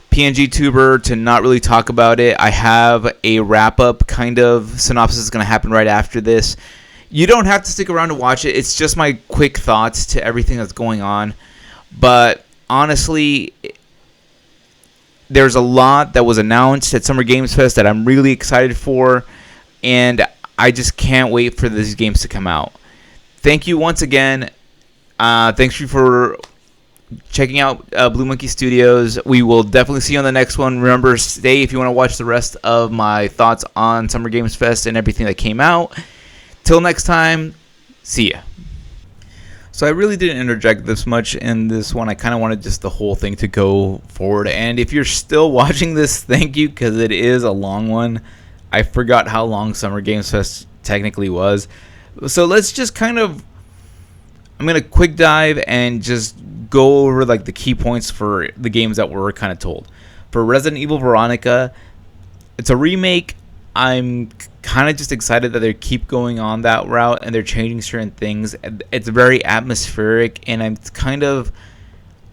PNG tuber to not really talk about it. I have a wrap-up kind of synopsis going to happen right after this. You don't have to stick around to watch it. It's just my quick thoughts to everything that's going on. But honestly, there's a lot that was announced at Summer Games Fest that I'm really excited for, and I just can't wait for these games to come out. Thank you once again. Thanks you for checking out Blue Monkey Studios. We will definitely see you on the next one. Remember, stay if you want to watch the rest of my thoughts on Summer Games Fest and everything that came out. Till next time, see ya. So I really didn't interject this much in this one. I kind of wanted just the whole thing to go forward. And if you're still watching this, thank you, because it is a long one. I forgot how long Summer Games Fest technically was. So let's just kind of, I'm going to quick dive and just go over like the key points for the games that were kind of told. For Resident Evil Veronica, it's a remake. I'm kind of just excited that they keep going on that route and they're changing certain things. It's very atmospheric, and I'm kind of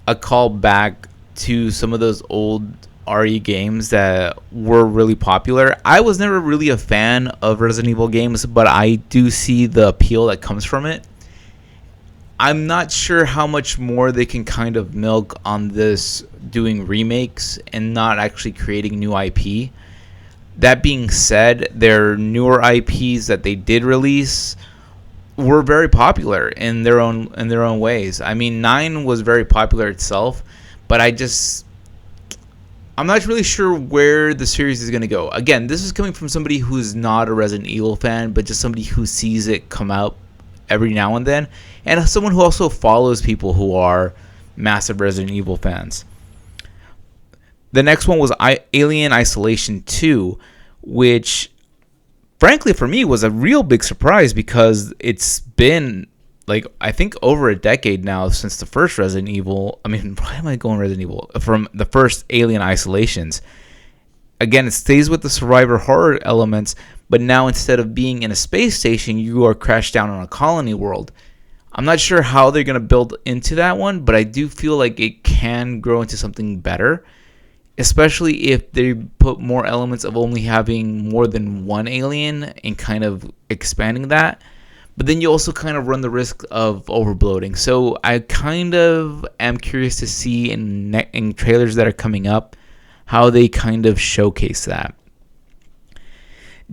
a call back to some of those old RE games that were really popular. I was never really a fan of Resident Evil games, but I do see the appeal that comes from it. I'm not sure how much more they can kind of milk on this doing remakes and not actually creating new IP. That being said, their newer IPs that they did release were very popular in their own ways. I mean, 9 was very popular itself, but I'm not really sure where the series is going to go. Again, this is coming from somebody who's not a Resident Evil fan, but just somebody who sees it come out every now and then, and someone who also follows people who are massive Resident Evil fans. The next one was Alien Isolation 2, which, frankly, for me was a real big surprise because it's been, like, I think over a decade now since the first Resident Evil. I mean, why am I going Resident Evil? From the first Alien Isolations. Again, it stays with the survivor horror elements, but now instead of being in a space station, you are crashed down on a colony world. I'm not sure how they're going to build into that one, but I do feel like it can grow into something better, especially if they put more elements of only having more than one alien and kind of expanding that. But then you also kind of run the risk of overbloating. So I kind of am curious to see in trailers that are coming up how they kind of showcase that.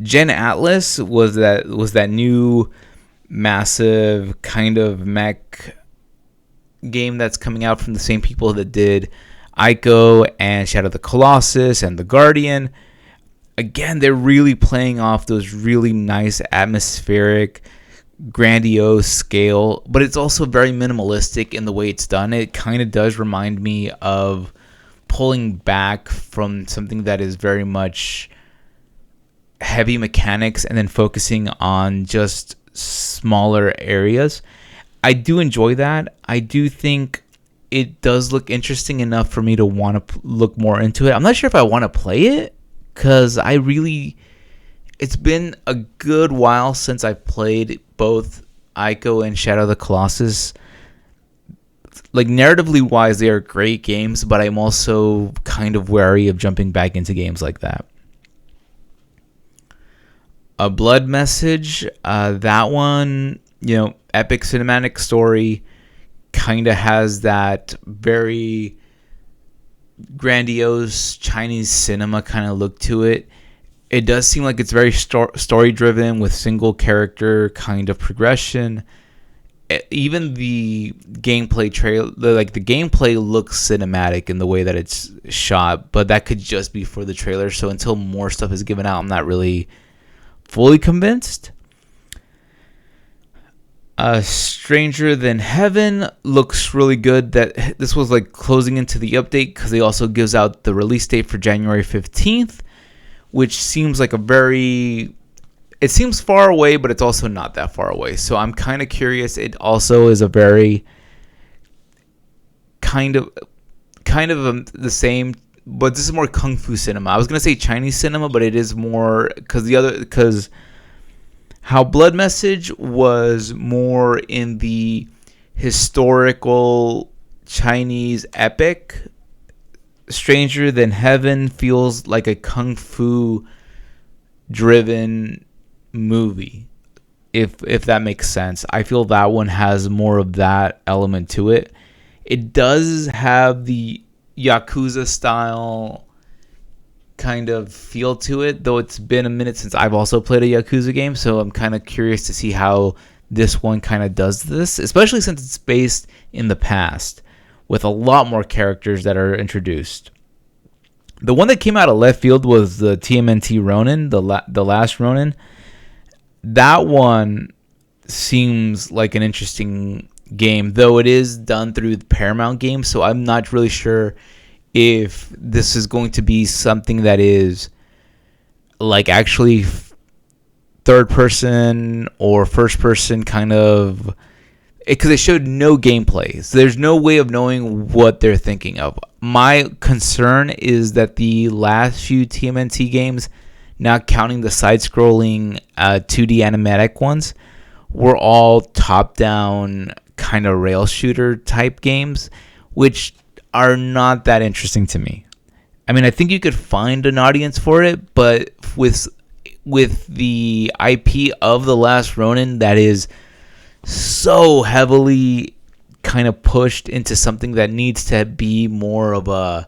Gen Atlas was that new massive kind of mech game that's coming out from the same people that did Ico and Shadow of the Colossus and The Guardian. Again, they're really playing off those really nice atmospheric, grandiose scale, but it's also very minimalistic in the way it's done. It kind of does remind me of pulling back from something that is very much heavy mechanics and then focusing on just smaller areas. I do enjoy that. I do think it does look interesting enough for me to want to look more into it. I'm not sure if I want to play it because it's been a good while since I've played both Ico and Shadow of the Colossus. Like, narratively wise, they are great games, but I'm also kind of wary of jumping back into games like that. A Blood Message, that one, epic cinematic story, kind of has that very grandiose Chinese cinema kind of look to it. It does seem like it's very story driven with single character kind of progression. Even the gameplay the gameplay looks cinematic in the way that it's shot, but that could just be for the trailer. So until more stuff is given out, I'm not really fully convinced. Stranger Than Heaven looks really good. That this was like closing into the update because they also gives out the release date for January 15th, which seems like it seems far away, but it's also not that far away. So I'm kind of curious. It also is a very kind of the same, but this is more kung fu cinema. I was gonna say Chinese cinema, but it is more because how Blood Message was more in the historical Chinese epic. Stranger Than Heaven feels like a kung fu driven movie, if that makes sense. I feel that one has more of that element to it. It does have the Yakuza style kind of feel to it, though it's been a minute since I've also played a Yakuza game, so I'm kind of curious to see how this one kind of does this, especially since it's based in the past with a lot more characters that are introduced. The one that came out of left field was the TMNT Ronin, the last Ronin. That one seems like an interesting game, though it is done through the Paramount Games, so I'm not really sure if this is going to be something that is like actually third person or first person kind of, because they showed no gameplay, so there's no way of knowing what they're thinking of. My concern is that the last few TMNT games, not counting the side-scrolling 2D animatic ones, were all top-down kind of rail shooter type games, which are not that interesting to me. I mean, I think you could find an audience for it, but with the IP of The Last Ronin that is so heavily kind of pushed into something that needs to be more of a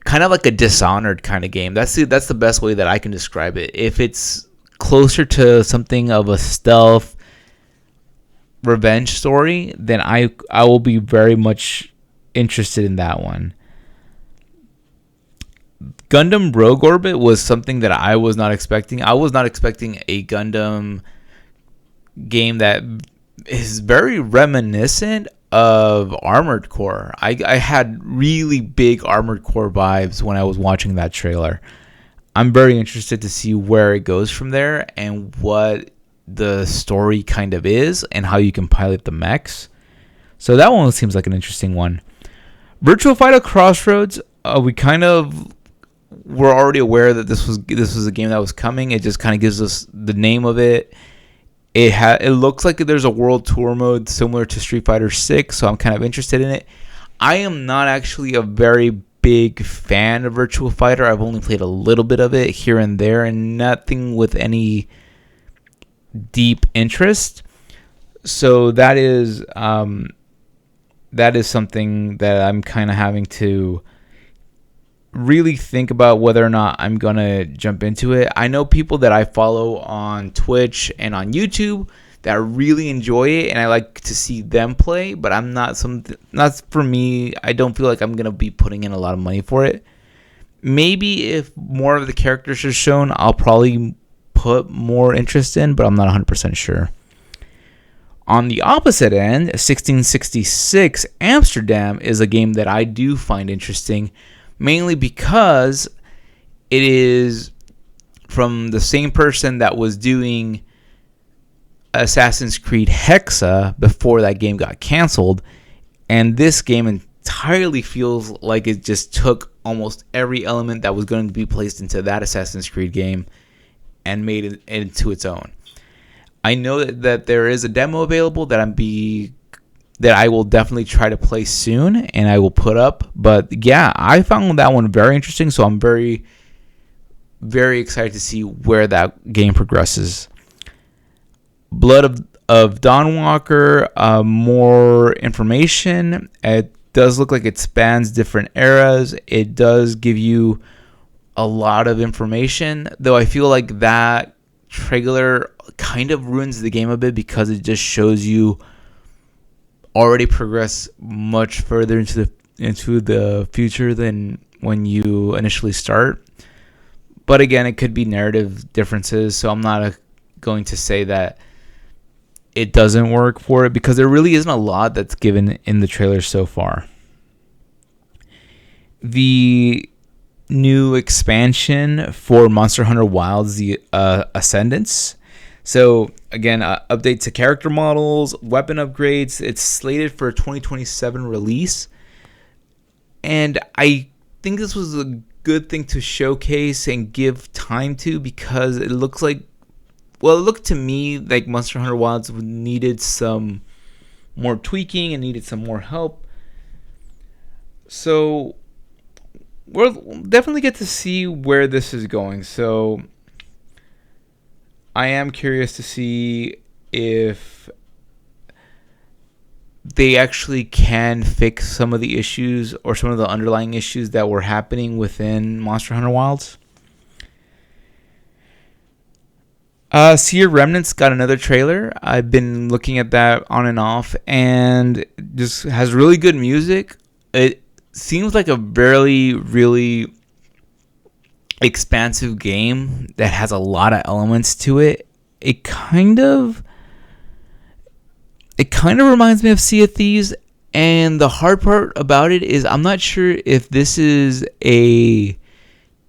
kind of like a Dishonored kind of game. That's the best way that I can describe it. If it's closer to something of a stealth revenge story, then I will be very much interested in that one. Gundam Rogue Orbit was something that I was not expecting. I was not expecting a Gundam game that is very reminiscent of Armored Core. I had really big Armored Core vibes when I was watching that trailer. I'm very interested to see where it goes from there and what the story kind of is and how you can pilot the mechs. So that one seems like an interesting one. Virtual Fighter Crossroads, we kind of were already aware that this was a game that was coming. It just kind of gives us the name of it. It looks like there's a world tour mode similar to Street Fighter 6, so I'm kind of interested in it. I am not actually a very big fan of Virtual Fighter. I've only played a little bit of it here and there, and nothing with any deep interest. So that is something that I'm kind of having to really think about whether or not I'm going to jump into it. I know people that I follow on Twitch and on YouTube that really enjoy it, and I like to see them play, but not for me. I don't feel like I'm going to be putting in a lot of money for it. Maybe if more of the characters are shown, I'll probably put more interest in, but I'm not 100% sure. On the opposite end, 1666 Amsterdam is a game that I do find interesting, mainly because it is from the same person that was doing Assassin's Creed Hexa before that game got canceled, and this game entirely feels like it just took almost every element that was going to be placed into that Assassin's Creed game and made it into its own. I know that there is a demo available that I will definitely try to play soon and I will put up. But yeah, I found that one very interesting, so I'm very, very excited to see where that game progresses. Blood of Dawnwalker, more information. It does look like it spans different eras. It does give you a lot of information, though I feel like that trailer kind of ruins the game a bit because it just shows you already progress much further into the future than when you initially start. But again, it could be narrative differences, so I'm not going to say that it doesn't work for it, because there really isn't a lot that's given in the trailer so far. The new expansion for Monster Hunter Wilds, the Ascendance. So again, update to character models, weapon upgrades. It's slated for a 2027 release. And I think this was a good thing to showcase and give time to, because it looks like, well, it looked to me like Monster Hunter Wilds needed some more tweaking and needed some more help. So we'll definitely get to see where this is going. So I am curious to see if they actually can fix some of the issues or some of the underlying issues that were happening within Monster Hunter Wilds. Seer Remnants got another trailer. I've been looking at that on and off, and it just has really good music. It seems like a really expansive game that has a lot of elements to it. It kind of reminds me of Sea of Thieves, and the hard part about it is I'm not sure if this is a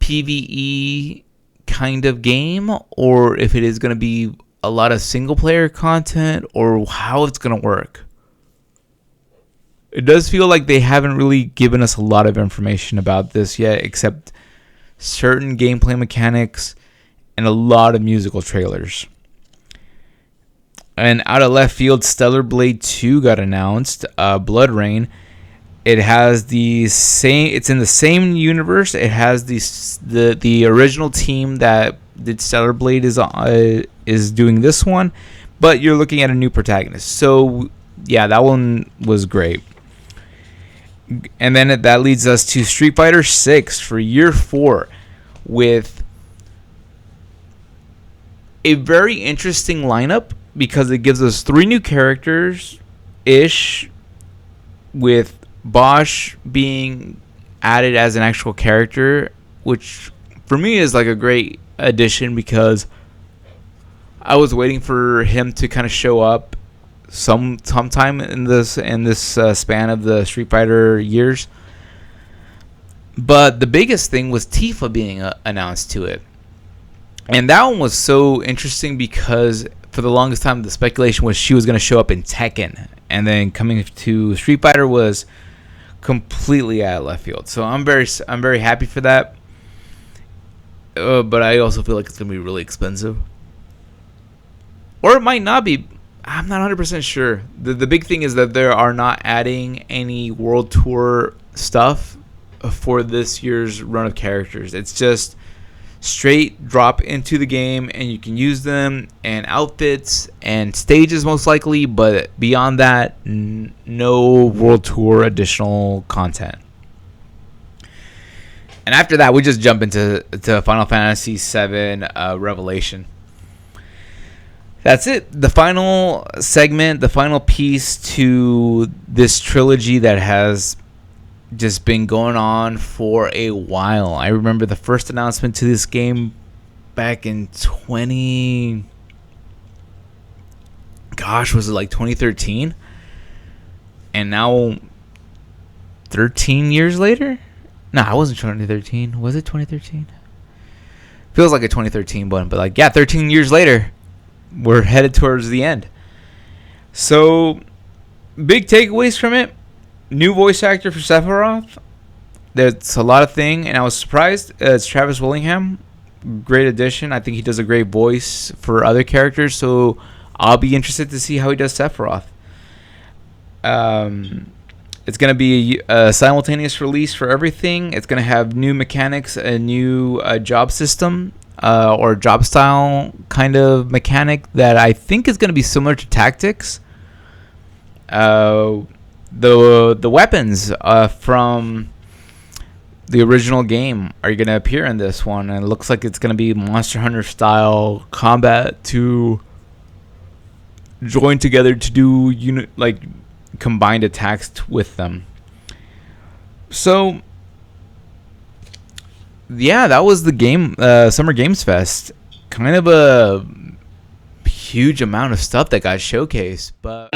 PvE kind of game or if it is going to be a lot of single player content, or how it's going to work. It does feel like they haven't really given us a lot of information about this yet, except certain gameplay mechanics and a lot of musical trailers. And out of left field, Stellar Blade 2 got announced. Blood Rain. It has the same. It's in the same universe. It has the original team that did Stellar Blade is doing this one, but you're looking at a new protagonist. So yeah, that one was great. And then that leads us to Street Fighter 6 for year 4, with a very interesting lineup, because it gives us 3 new characters ish, with Bosch being added as an actual character, which for me is like a great addition, because I was waiting for him to kind of show up sometime in this span of the Street Fighter years. But the biggest thing was Tifa being announced to it, and that one was so interesting because for the longest time the speculation was she was going to show up in Tekken, and then coming to Street Fighter was completely out of left field. So I'm very happy for that. But I also feel like it's going to be really expensive, or it might not be. I'm not 100% sure. The big thing is that they are not adding any World Tour stuff for this year's run of characters. It's just straight drop into the game and you can use them, and outfits and stages most likely, but beyond that, no World Tour additional content. And after that, we just jump into Final Fantasy VII Revelation. That's it. The final segment, the final piece to this trilogy that has just been going on for a while. I remember the first announcement to this game back in was it like 2013? And now 13 years later? No, it wasn't 2013. Was it 2013? Feels like a 2013 one, but like, yeah, 13 years later, we're headed towards the end. So, big takeaways from it. New voice actor for Sephiroth. There's a lot of thing, and I was surprised. It's Travis Willingham. Great addition. I think he does a great voice for other characters, so I'll be interested to see how he does Sephiroth. It's going to be a simultaneous release for everything. It's going to have new mechanics, a new job system, or job style kind of mechanic that I think is going to be similar to Tactics. The weapons from the original game are going to appear in this one, and it looks like it's going to be Monster Hunter style combat to join together to do combined attacks with them. So yeah, that was the game Summer Games Fest. Kind of a huge amount of stuff that got showcased, but